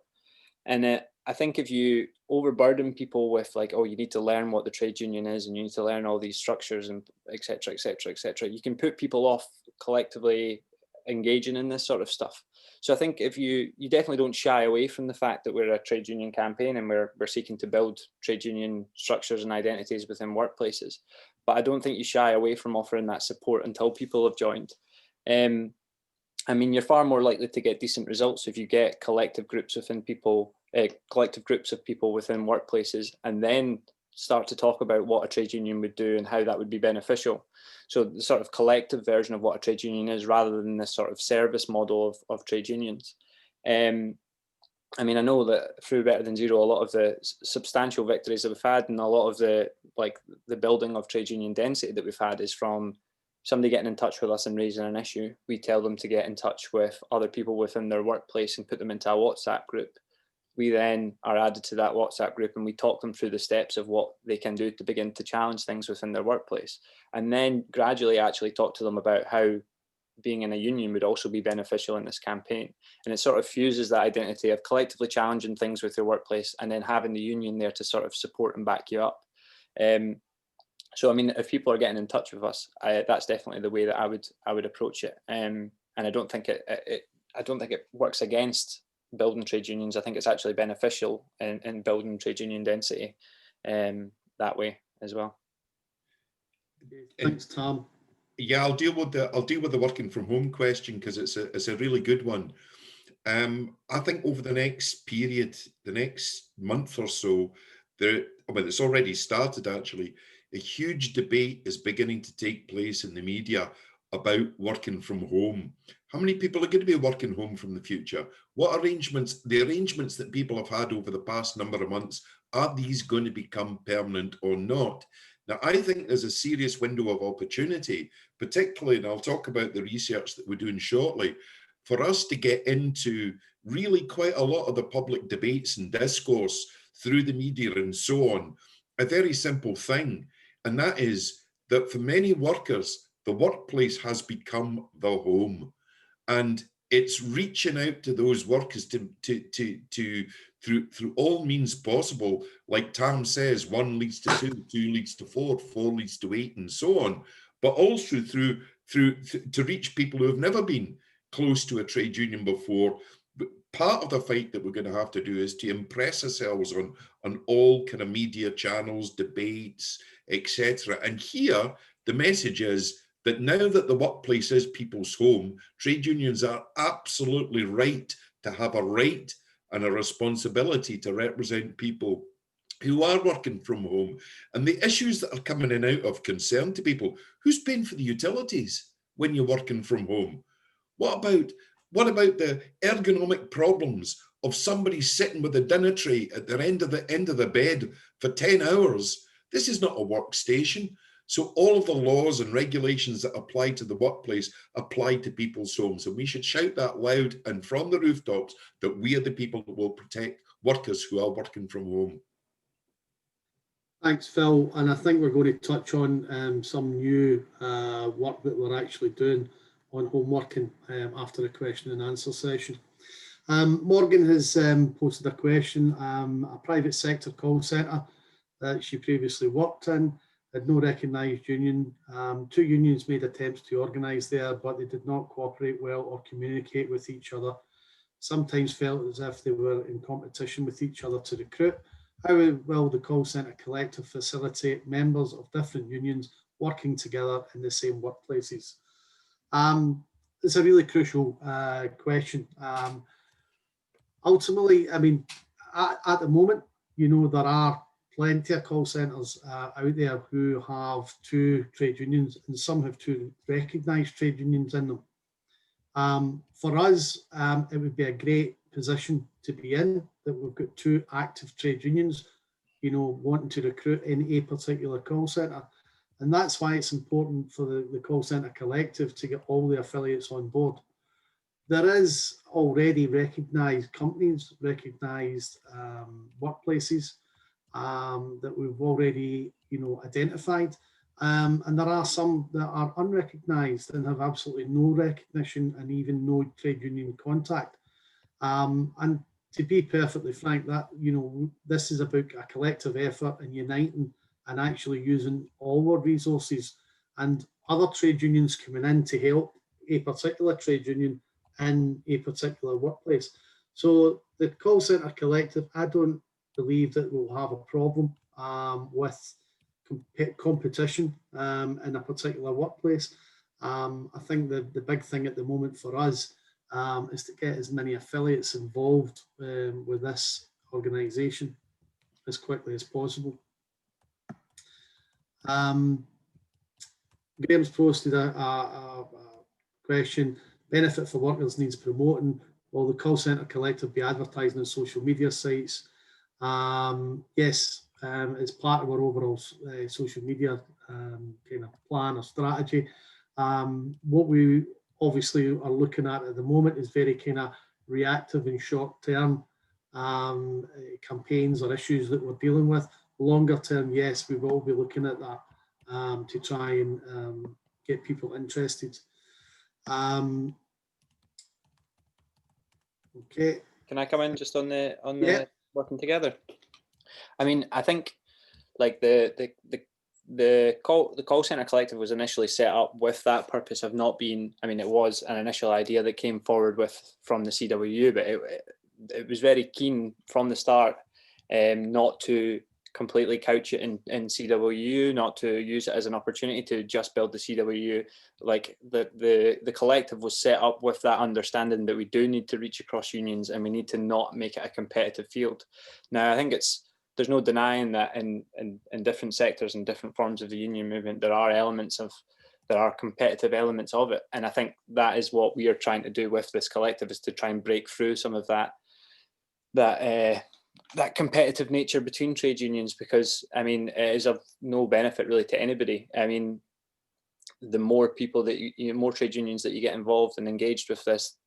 C: And I think if you overburden people with, like, oh, you need to learn what the trade union is and you need to learn all these structures and et cetera, you can put people off collectively engaging in this sort of stuff. So I think if you definitely don't shy away from the fact that we're a trade union campaign and we're seeking to build trade union structures and identities within workplaces, but I don't think you shy away from offering that support until people have joined. I mean, you're far more likely to get decent results if you get collective groups of people within workplaces, and then start to talk about what a trade union would do and how that would be beneficial. So the sort of collective version of what a trade union is, rather than this sort of service model of trade unions. I mean, I know that through Better Than Zero, a lot of the substantial victories that we've had and a lot of the building of trade union density that we've had is from somebody getting in touch with us and raising an issue, we tell them to get in touch with other people within their workplace and put them into a WhatsApp group. We then are added to that WhatsApp group and we talk them through the steps of what they can do to begin to challenge things within their workplace. And then gradually actually talk to them about how being in a union would also be beneficial in this campaign. And it sort of fuses that identity of collectively challenging things with your workplace and then having the union there to sort of support and back you up. So, I mean, if people are getting in touch with us, that's definitely the way that I would approach it. And I don't think it works against building trade unions. I think it's actually beneficial in building trade union density that way as well.
A: Thanks, Tom.
E: Yeah, I'll deal with the working from home question because it's a really good one. I think over the next period, the next month or so, it's already started actually. A huge debate is beginning to take place in the media about working from home. How many people are going to be working home from the future? What arrangements, the arrangements that people have had over the past number of months, are these going to become permanent or not? Now, I think there's a serious window of opportunity, particularly, and I'll talk about the research that we're doing shortly, for us to get into really quite a lot of the public debates and discourse through the media and so on. A very simple thing, and that is that for many workers, the workplace has become the home, and it's reaching out to those workers through all means possible. Like Tam says, 1 leads to 2, 2 leads to 4, 4 leads to 8, and so on. But also to reach people who have never been close to a trade union before. But part of the fight that we're going to have to do is to impress ourselves on all kind of media channels, debates, etc. And here, the message is that now that the workplace is people's home, trade unions are absolutely right to have a right and a responsibility to represent people who are working from home. And the issues that are coming in out of concern to people, who's paying for the utilities when you're working from home? What about the ergonomic problems of somebody sitting with a dinner tray at the end of the bed for 10 hours? This is not a workstation. So all of the laws and regulations that apply to the workplace apply to people's homes. And we should shout that loud and from the rooftops that we are the people that will protect workers who are working from home.
A: Thanks, Phil. And I think we're going to touch on some new work that we're actually doing on home working after the question and answer session. Morgan has posted a question. A private sector call centre that she previously worked in had no recognised union. 2 unions made attempts to organise there, but they did not cooperate well or communicate with each other. Sometimes felt as if they were in competition with each other to recruit. How will the call centre collective facilitate members of different unions working together in the same workplaces? It's a really crucial question. Ultimately, I mean, at the moment, you know, there are plenty of call centres out there who have 2 trade unions, and some have 2 recognised trade unions in them. For us, it would be a great position to be in, that we've got 2 active trade unions, you know, wanting to recruit in a particular call centre. And that's why it's important for the call centre collective to get all the affiliates on board. There is already recognised companies, recognised workplaces that we've already, you know, identified. And there are some that are unrecognised and have absolutely no recognition and even no trade union contact. And to be perfectly frank, that, you know, this is about a collective effort and uniting and actually using all our resources and other trade unions coming in to help a particular trade union in a particular workplace. So the call centre collective, I don't believe that we'll have a problem with competition in a particular workplace. I think the big thing at the moment for us is to get as many affiliates involved with this organisation as quickly as possible. Graham's posted a question. Benefit for workers needs promoting. Will the call centre collective be advertising on social media sites? Yes, it's part of our overall social media kind of plan or strategy. What we obviously are looking at the moment is very kind of reactive and short-term campaigns or issues that we're dealing with. Longer term, yes, we will be looking at that to try and get people interested. Okay.
C: Can I come in just on the working together? I mean, I think like the call center collective was initially set up with that purpose of not being, I mean, it was an initial idea that came forward from the CWU, but it was very keen from the start not to completely couch it in CWU, not to use it as an opportunity to just build the CWU. Like the collective was set up with that understanding that we do need to reach across unions and we need to not make it a competitive field. Now, I think there's no denying that in different sectors and different forms of the union movement, there are competitive elements of it. And I think that is what we are trying to do with this collective, is to try and break through some of that competitive nature between trade unions, because I mean, it is of no benefit really to anybody. I mean, the more people that more trade unions that you get involved and engaged with this,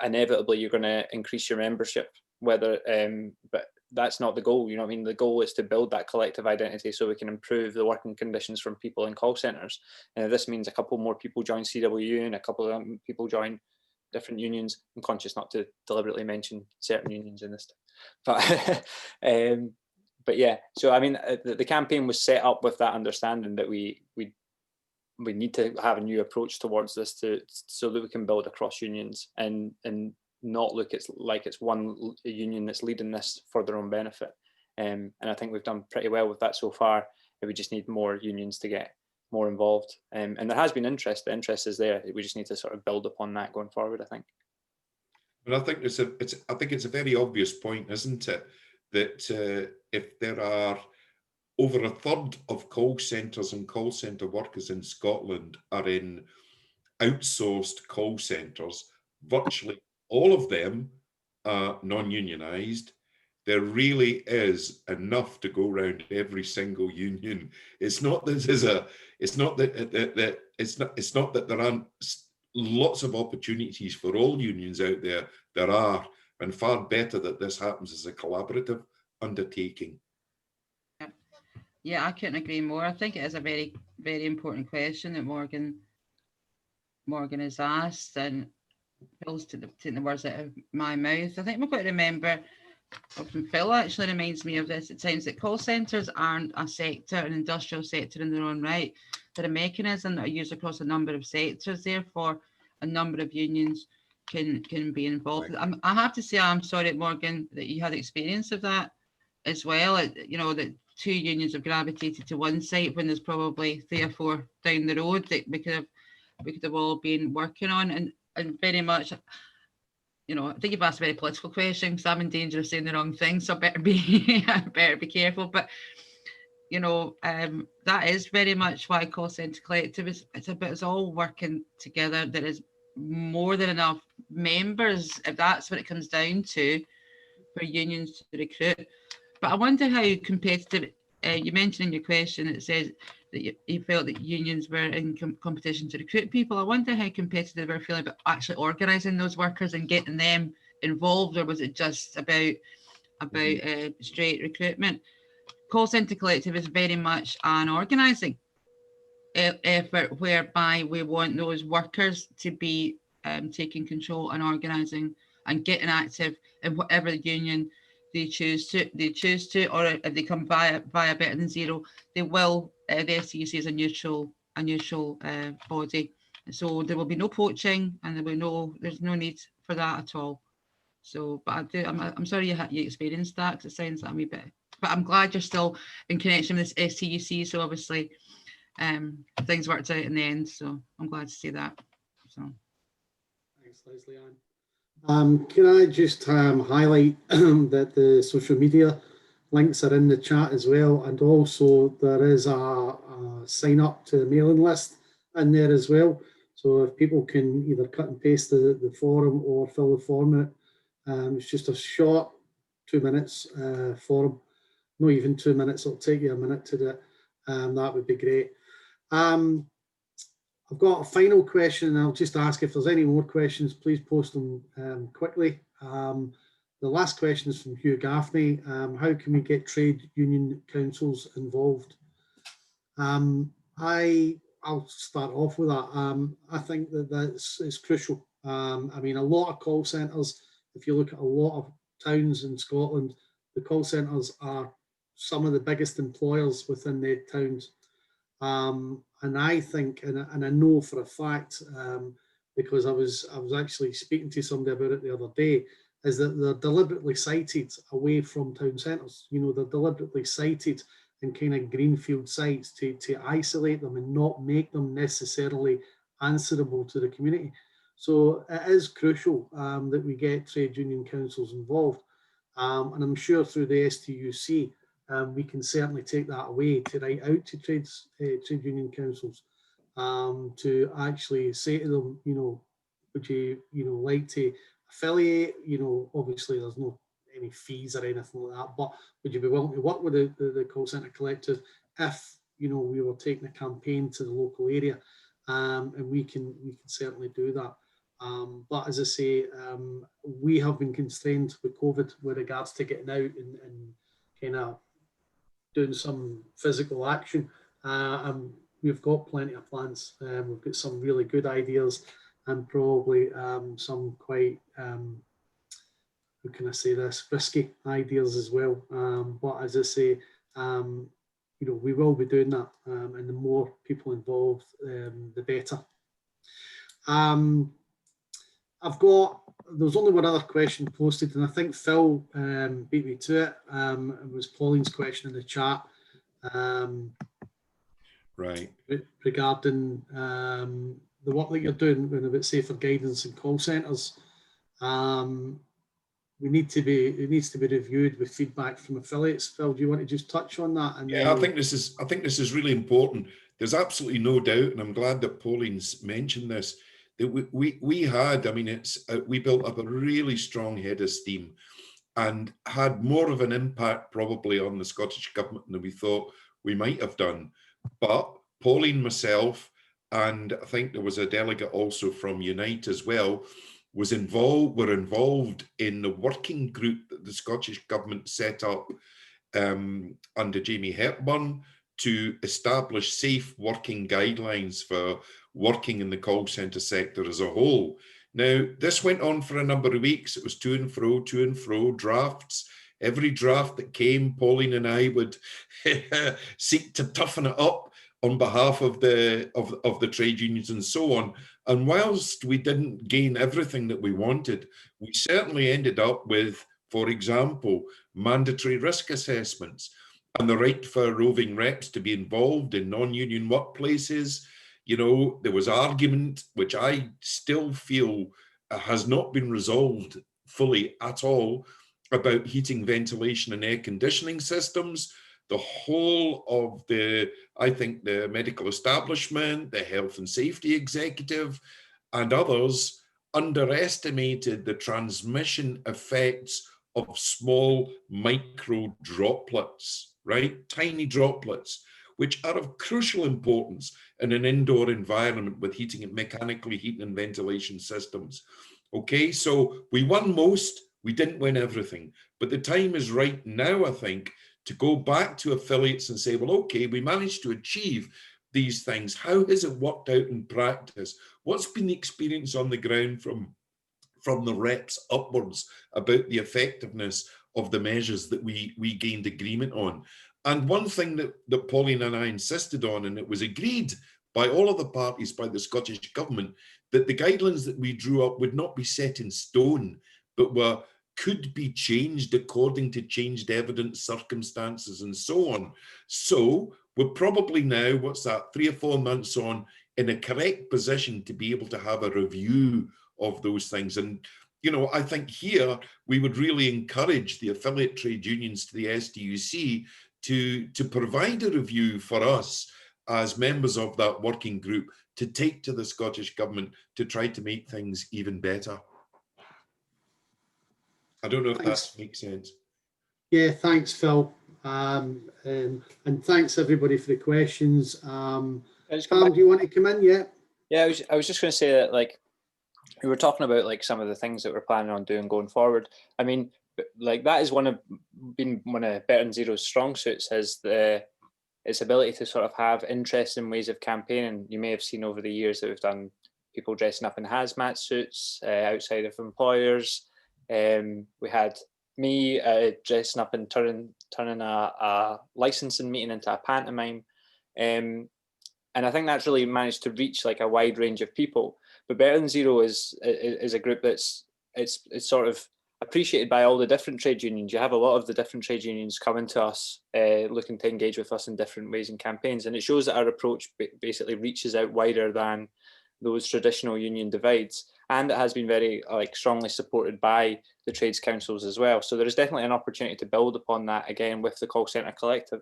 C: inevitably you're going to increase your membership, but that's not the goal. You know what I mean? The goal is to build that collective identity so we can improve the working conditions from people in call centres. And if this means a couple more people join CWU and a couple of people join different unions, I'm conscious not to deliberately mention certain unions in this, but yeah. So I mean, the campaign was set up with that understanding that we need to have a new approach towards this so that we can build across unions and not look like it's one union that's leading this for their own benefit. And I think we've done pretty well with that so far. We just need more unions to get more involved. And there has been interest. The interest is there. We just need to sort of build upon that going forward, I think.
E: But I think it's a very obvious point, isn't it, that if there are over a third of call centres and call centre workers in Scotland are in outsourced call centres, virtually all of them are non-unionised. There really is enough to go around every single union. It's not that there aren't lots of opportunities for all unions out there. There are, and far better that this happens as a collaborative undertaking.
B: Yeah, I couldn't agree more. I think it is a very, very important question that Morgan has asked, and Phil's taking the words out of my mouth. I think we've got to remember, from Phil actually reminds me of this at times, that call centres aren't a sector, an industrial sector in their own right. They're a mechanism that are used across a number of sectors. Therefore, a number of unions can be involved. Right. I have to say, I'm sorry, Morgan, that you had experience of that as well. You know, that two unions have gravitated to one site when there's probably 3 or 4 down the road that we could have all been working on, and very much, you know, I think you've asked a very political question, because I'm in danger of saying the wrong thing, so I better be careful. But you know, that is very much why call centre collective is. It's all working together. There is more than enough members, if that's what it comes down to, for unions to recruit. But I wonder how competitive, you mentioned in your question, it says that you felt that unions were in competition to recruit people. I wonder how competitive we're feeling about actually organising those workers and getting them involved, or was it just about straight recruitment? Call centre collective is very much an organising effort, whereby we want those workers to be taking control and organising and getting active in whatever union they choose to, or if they come via Better Than Zero, they will. The STUC is a neutral body, so there will be no poaching, and there's no need for that at all. So, but I'm sorry you experienced that, because it sounds like a wee bit. But I'm glad you're still in connection with this STUC. So obviously, things worked out in the end. So I'm glad to see that. So.
A: Thanks, Leslie Ann. Can I just highlight that the social media links are in the chat as well, and also there is a sign up to the mailing list in there as well. So if people can either cut and paste the forum or fill the form out, it's just a short 2 minutes form, not even 2 minutes, it'll take you a minute to do it. That would be great. I've got a final question, and I'll just ask if there's any more questions, please post them quickly. The last question is from Hugh Gaffney. How can we get trade union councils involved? I'll start off with that. I think that's crucial. I mean, a lot of call centres, if you look at a lot of towns in Scotland, the call centres are some of the biggest employers within the towns. And I think, and I know for a fact, because I was actually speaking to somebody about it the other day, is that they're deliberately sited away from town centres. You know, they're deliberately sited in kind of greenfield sites to isolate them and not make them necessarily answerable to the community. So it is crucial that we get trade union councils involved. And I'm sure through the STUC, we can certainly take that away to write out to trade union councils to actually say to them, you know, would you like to affiliate? You know, obviously there's no any fees or anything like that, but would you be willing to work with the call centre collective if, you know, we were taking a campaign to the local area? And we can certainly do that. But as I say, we have been constrained with COVID with regards to getting out and kind of doing some physical action. And we've got plenty of plans. We've got some really good ideas and probably some quite, how can I say this, risky ideas as well. But as I say, you know, we will be doing that, and the more people involved, the better. There's only one other question posted, and I think Phil beat me to it. It was Pauline's question in the chat.
E: Right.
A: Regarding the work that you're doing about safer guidance in call centres. It needs to be reviewed with feedback from affiliates. Phil, do you want to just touch on that? And
E: yeah, I think this is really important. There's absolutely no doubt, and I'm glad that Pauline's mentioned this, that we had, I mean, we built up a really strong head of steam and had more of an impact probably on the Scottish Government than we thought we might have done. But Pauline, myself, and I think there was a delegate also from Unite as well, were involved in the working group that the Scottish Government set up under Jamie Hepburn to establish safe working guidelines for working in the call centre sector as a whole. Now, this went on for a number of weeks. It was to and fro, drafts. Every draft that came, Pauline and I would seek to toughen it up on behalf of the trade unions and so on. And whilst we didn't gain everything that we wanted, we certainly ended up with, for example, mandatory risk assessments and the right for roving reps to be involved in non-union workplaces. You know, there was argument, which I still feel has not been resolved fully at all, about heating, ventilation and air conditioning systems. The whole of I think the medical establishment, the health and safety executive and others underestimated the transmission effects of small micro droplets, right? Tiny droplets, which are of crucial importance in an indoor environment with heating and mechanically heating and ventilation systems. Okay, so we won most, we didn't win everything, but the time is right now, I think, to go back to affiliates and say, well, okay, we managed to achieve these things. How has it worked out in practice? What's been the experience on the ground from the reps upwards about the effectiveness of the measures that we gained agreement on? And one thing that Pauline and I insisted on, and it was agreed by all of the parties, by the Scottish Government, that the guidelines that we drew up would not be set in stone, but could be changed according to changed evidence, circumstances, and so on. So we're probably now, 3 or 4 months on, in a correct position to be able to have a review of those things. And, you know, I think here we would really encourage the affiliate trade unions to the STUC to provide a review for us as members of that working group to take to the Scottish Government to try to make things even better. I don't know if that makes sense.
A: Yeah, thanks, Phil. And thanks everybody for the questions. Pam, do you want to come in? Yeah.
C: Yeah, I was just going to say that, like, we were talking about like some of the things that we're planning on doing going forward. I mean, like that is one of Better Than Zero's strong suits, is its ability to sort of have interesting ways of campaigning. You may have seen over the years that we've done people dressing up in hazmat suits outside of employers. We had me dressing up and turning a licensing meeting into a pantomime. And I think that's really managed to reach like a wide range of people. But Better Than Zero is a group it's sort of appreciated by all the different trade unions. You have a lot of the different trade unions coming to us, looking to engage with us in different ways and campaigns. And it shows that our approach basically reaches out wider than those traditional union divides. And it has been very like strongly supported by the trades councils as well. So there is definitely an opportunity to build upon that again with the call centre collective.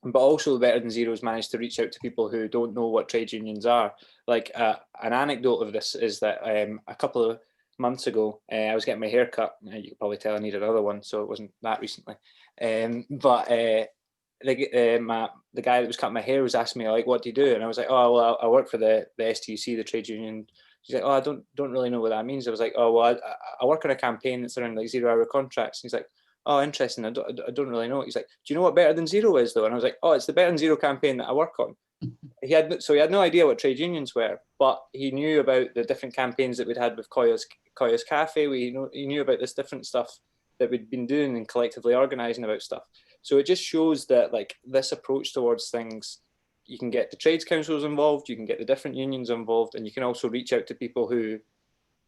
C: But also Better Than Zero's managed to reach out to people who don't know what trade unions are. Like an anecdote of this is that a couple of months ago, I was getting my hair cut. You can probably tell I need another one, so it wasn't that recently. But the guy that was cutting my hair was asking me, like, what do you do? And I was like, oh, well, I work for the STUC, the trade union. He's like, oh, I don't really know what that means. I was like, oh, well, I work on a campaign that's around like 0-hour contracts. And he's like, oh, interesting. I don't really know. He's like, do you know what Better Than Zero is though? And I was like, oh, it's the Better Than Zero campaign that I work on. He had no idea what trade unions were, but he knew about the different campaigns that we'd had with Koya's Cafe. He knew about this different stuff that we'd been doing and collectively organising about stuff. So it just shows that like this approach towards things, you can get the trades councils involved, you can get the different unions involved, and you can also reach out to people who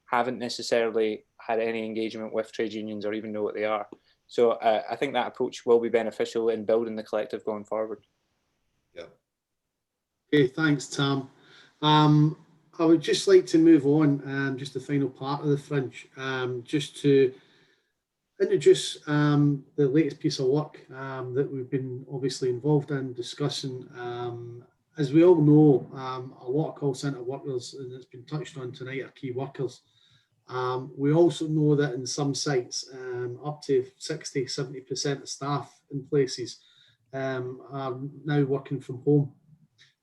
C: haven't necessarily had any engagement with trade unions or even know what they are. So I think that approach will be beneficial in building the collective going forward.
E: Yeah.
A: Okay, thanks, Tam. I would just like to move on, just the final part of the Fringe, just to introduce the latest piece of work that we've been obviously involved in discussing. As we all know, a lot of call centre workers, and it's been touched on tonight, are key workers. We also know that in some sites, up to 60-70% of staff in places are now working from home.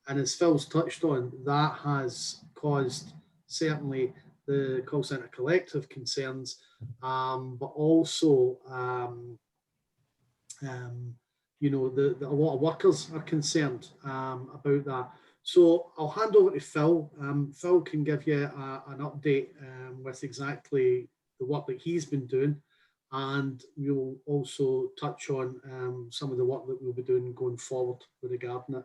A: And as Phil's touched on, that has caused certainly the call centre collective concerns, but also, you know, a lot of workers are concerned about that. So I'll hand over to Phil. Phil can give you an update with exactly the work that he's been doing, and we'll also touch on some of the work that we'll be doing going forward with regarding it.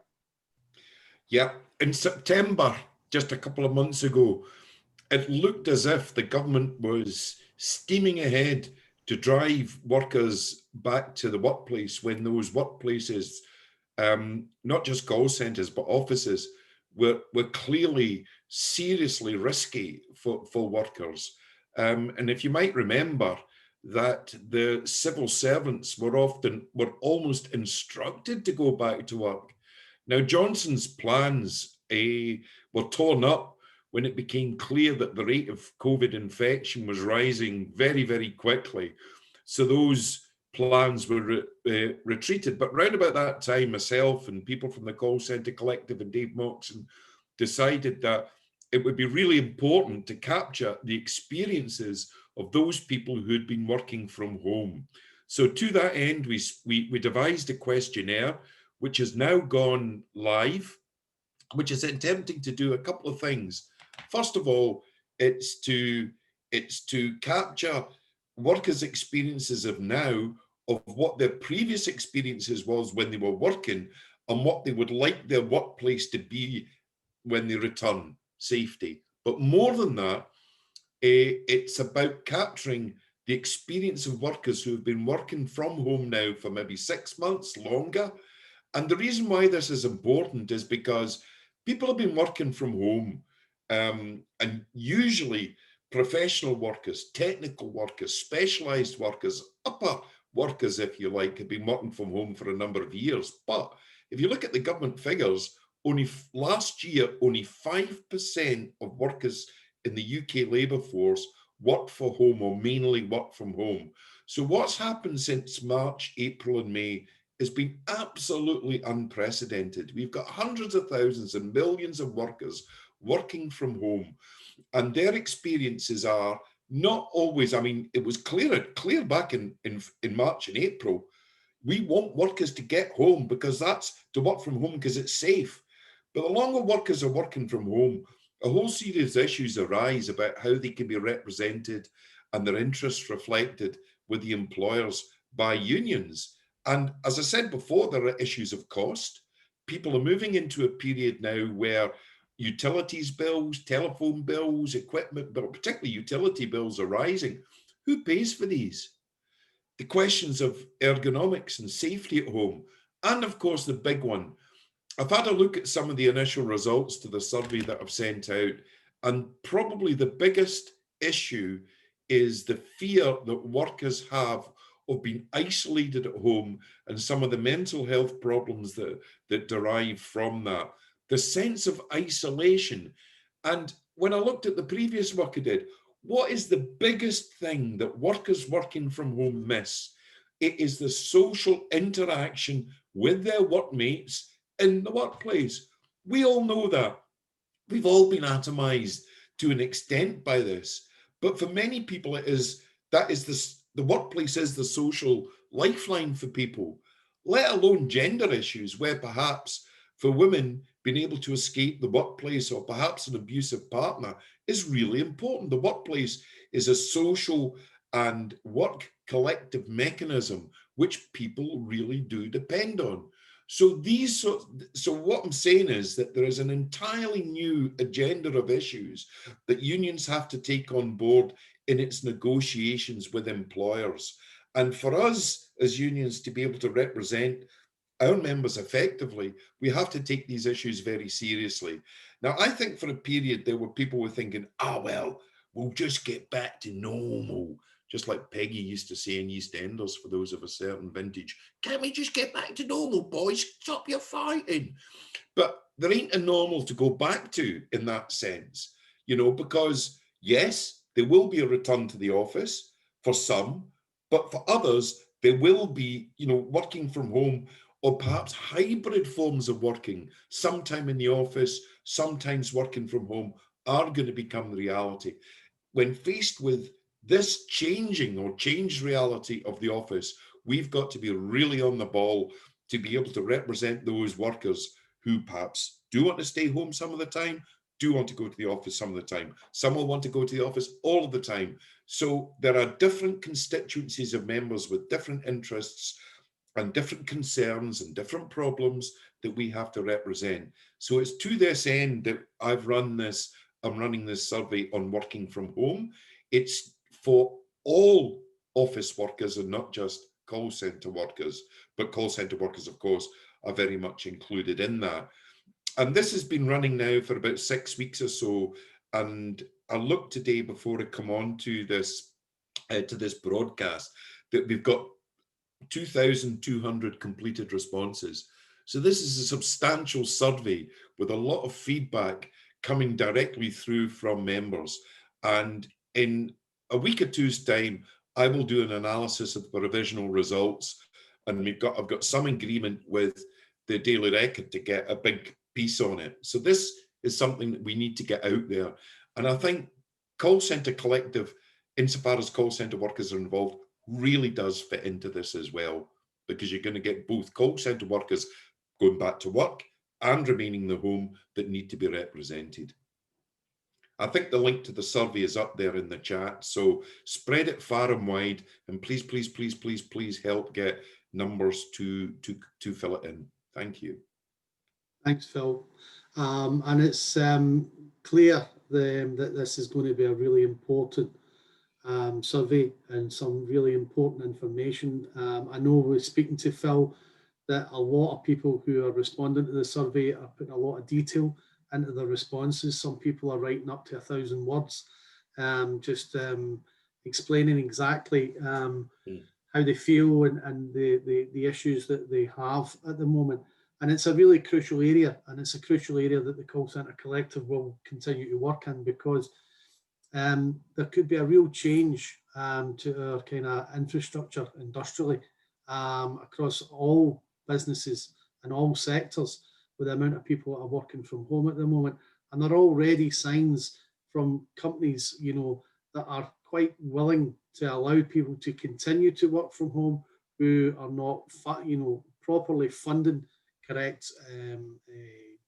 E: Yeah, in September, just a couple of months ago, it looked as if the government was steaming ahead to drive workers back to the workplace when those workplaces, not just call centres, but offices, were clearly seriously risky for workers. And if you might remember that the civil servants were almost instructed to go back to work. Now, Johnson's plans were torn up when it became clear that the rate of COVID infection was rising very, very quickly. So those plans were retreated. But round about that time, myself and people from the call centre collective and Dave Moxon decided that it would be really important to capture the experiences of those people who had been working from home. So to that end, we devised a questionnaire which has now gone live, which is attempting to do a couple of things. First of all, it's to capture workers' experiences of now of what their previous experiences was when they were working and what they would like their workplace to be when they return, safety. But more than that, it's about capturing the experience of workers who have been working from home now for maybe 6 months, longer. And the reason why this is important is because people have been working from home, and usually professional workers, technical workers, specialised workers, upper workers, if you like, have been working from home for a number of years. But if you look at the government figures, last year, only 5% of workers in the UK labour force work for home or mainly work from home. So what's happened since March, April and May has been absolutely unprecedented. We've got hundreds of thousands and millions of workers working from home, and their experiences are not always, I mean, it was clear back in March and April. We want workers to get home because that's to work from home because it's safe. But the longer workers are working from home, a whole series of issues arise about how they can be represented and their interests reflected with the employers by unions. And as I said before, there are issues of cost. People are moving into a period now where utilities bills, telephone bills, equipment bills, particularly utility bills are rising. Who pays for these? The questions of ergonomics and safety at home. And of course, the big one, I've had a look at some of the initial results to the survey that I've sent out, and probably the biggest issue is the fear that workers have of being isolated at home and some of the mental health problems that derive from that. The sense of isolation. And when I looked at the previous work I did, what is the biggest thing that workers working from home miss? It is the social interaction with their workmates in the workplace. We all know that. We've all been atomized to an extent by this. But for many people, the workplace is the social lifeline for people, let alone gender issues, where perhaps for women, being able to escape the workplace or perhaps an abusive partner is really important. The workplace is a social and work collective mechanism which people really do depend on. So what I'm saying is that there is an entirely new agenda of issues that unions have to take on board in its negotiations with employers. And for us as unions to be able to represent our members effectively, we have to take these issues very seriously. Now, I think for a period there were people who were thinking, well, we'll just get back to normal. Just like Peggy used to say in EastEnders, for those of a certain vintage, can't we just get back to normal, boys? Stop your fighting. But there ain't a normal to go back to in that sense, because yes, there will be a return to the office for some, but for others, there will be, working from home or perhaps hybrid forms of working, sometime in the office, sometimes working from home, are going to become the reality. When faced with this changed reality of the office, we've got to be really on the ball to be able to represent those workers who perhaps do want to stay home some of the time, do want to go to the office some of the time. Some will want to go to the office all of the time. So there are different constituencies of members with different interests and different concerns and different problems that we have to represent. So it's to this end that I'm running this survey on working from home. It's for all office workers and not just call centre workers, but call centre workers, of course, are very much included in that. And this has been running now for about 6 weeks or so. And I looked today before I come on to this broadcast that we've got 2,200 completed responses. So this is a substantial survey with a lot of feedback coming directly through from members. And in a week or two's time, I will do an analysis of the provisional results. And I've got some agreement with the Daily Record to get a big piece on it. So this is something that we need to get out there. And I think Call Centre Collective, insofar as call centre workers are involved, really does fit into this as well, because you're going to get both call centre workers going back to work and remaining in the home that need to be represented. I think the link to the survey is up there in the chat, so spread it far and wide, and please, please, please, please, please help get numbers to fill it in. Thank you.
A: Thanks, Phil. And it's clear that this is going to be a really important survey and some really important information. I know we're speaking to Phil that a lot of people who are responding to the survey are putting a lot of detail into the responses. Some people are writing up to 1,000 words, just explaining exactly how they feel and the issues that they have at the moment. And it's a really crucial area, and it's a crucial area that the Call Centre Collective will continue to work in, because there could be a real change to our kind of infrastructure industrially across all businesses in all sectors with the amount of people that are working from home at the moment. And there are already signs from companies, you know, that are quite willing to allow people to continue to work from home who are not, you know, properly funding correct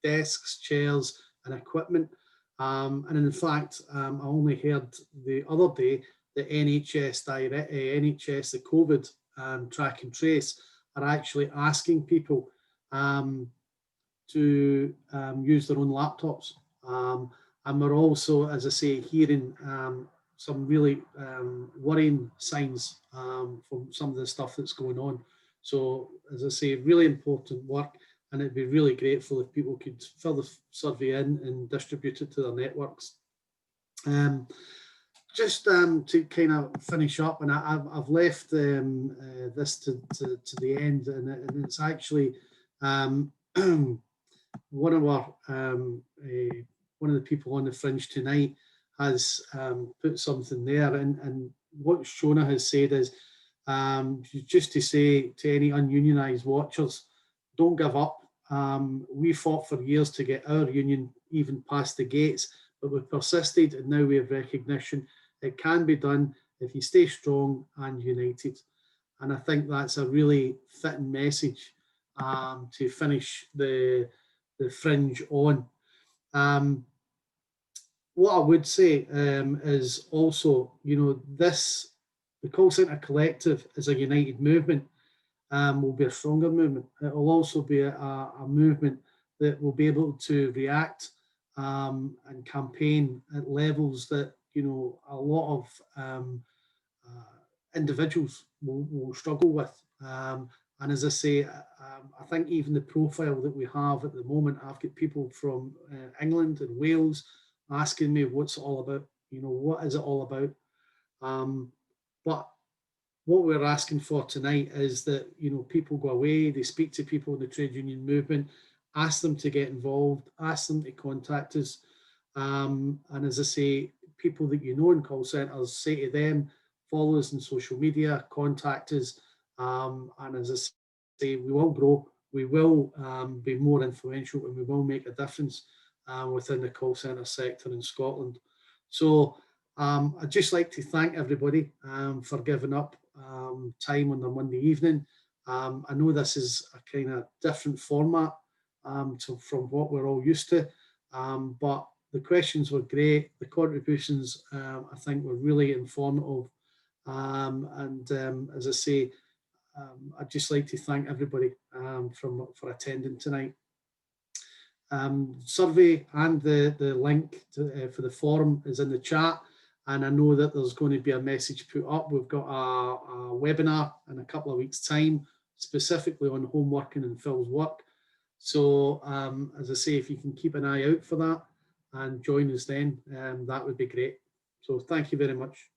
A: desks, chairs and equipment. And in fact, I only heard the other day that NHS, the COVID track and trace are actually asking people to use their own laptops. And we're also, as I say, hearing some really worrying signs from some of the stuff that's going on. So, as I say, really important work, and it'd be really grateful if people could fill the survey in and distribute it to their networks. Just to kind of finish up, and I've left this to the end, and it's actually one of the people on the Fringe tonight has put something there, and what Shona has said is just to say to any ununionised watchers, don't give up. We fought for years to get our union even past the gates, but we've persisted, and now we have recognition. It can be done if you stay strong and united. And I think that's a really fitting message to finish the Fringe on. What I would say is also, you know, the call centre collective is a united movement, will be a stronger movement. It will also be a movement that will be able to react and campaign at levels that, you know, a lot of individuals will struggle with. And as I say, I think even the profile that we have at the moment, I've got people from England and Wales asking me what's it all about, you know, what is it all about? But what we're asking for tonight is that, you know, people go away, they speak to people in the trade union movement, ask them to get involved, ask them to contact us. And as I say, people that you know in call centres, say to them, follow us on social media, contact us. And as I say, we will grow, we will be more influential, and we will make a difference within the call centre sector in Scotland. So I'd just like to thank everybody for giving up time on the Monday evening. I know this is a kind of different format from what we're all used to, but the questions were great. The contributions, I think, were really informative. As I say, I'd just like to thank everybody for attending tonight. Survey and the link for the forum is in the chat, and I know that there's going to be a message put up. We've got a webinar in a couple of weeks' time, specifically on home working and Phil's work. So as I say, if you can keep an eye out for that and join us then, that would be great. So thank you very much.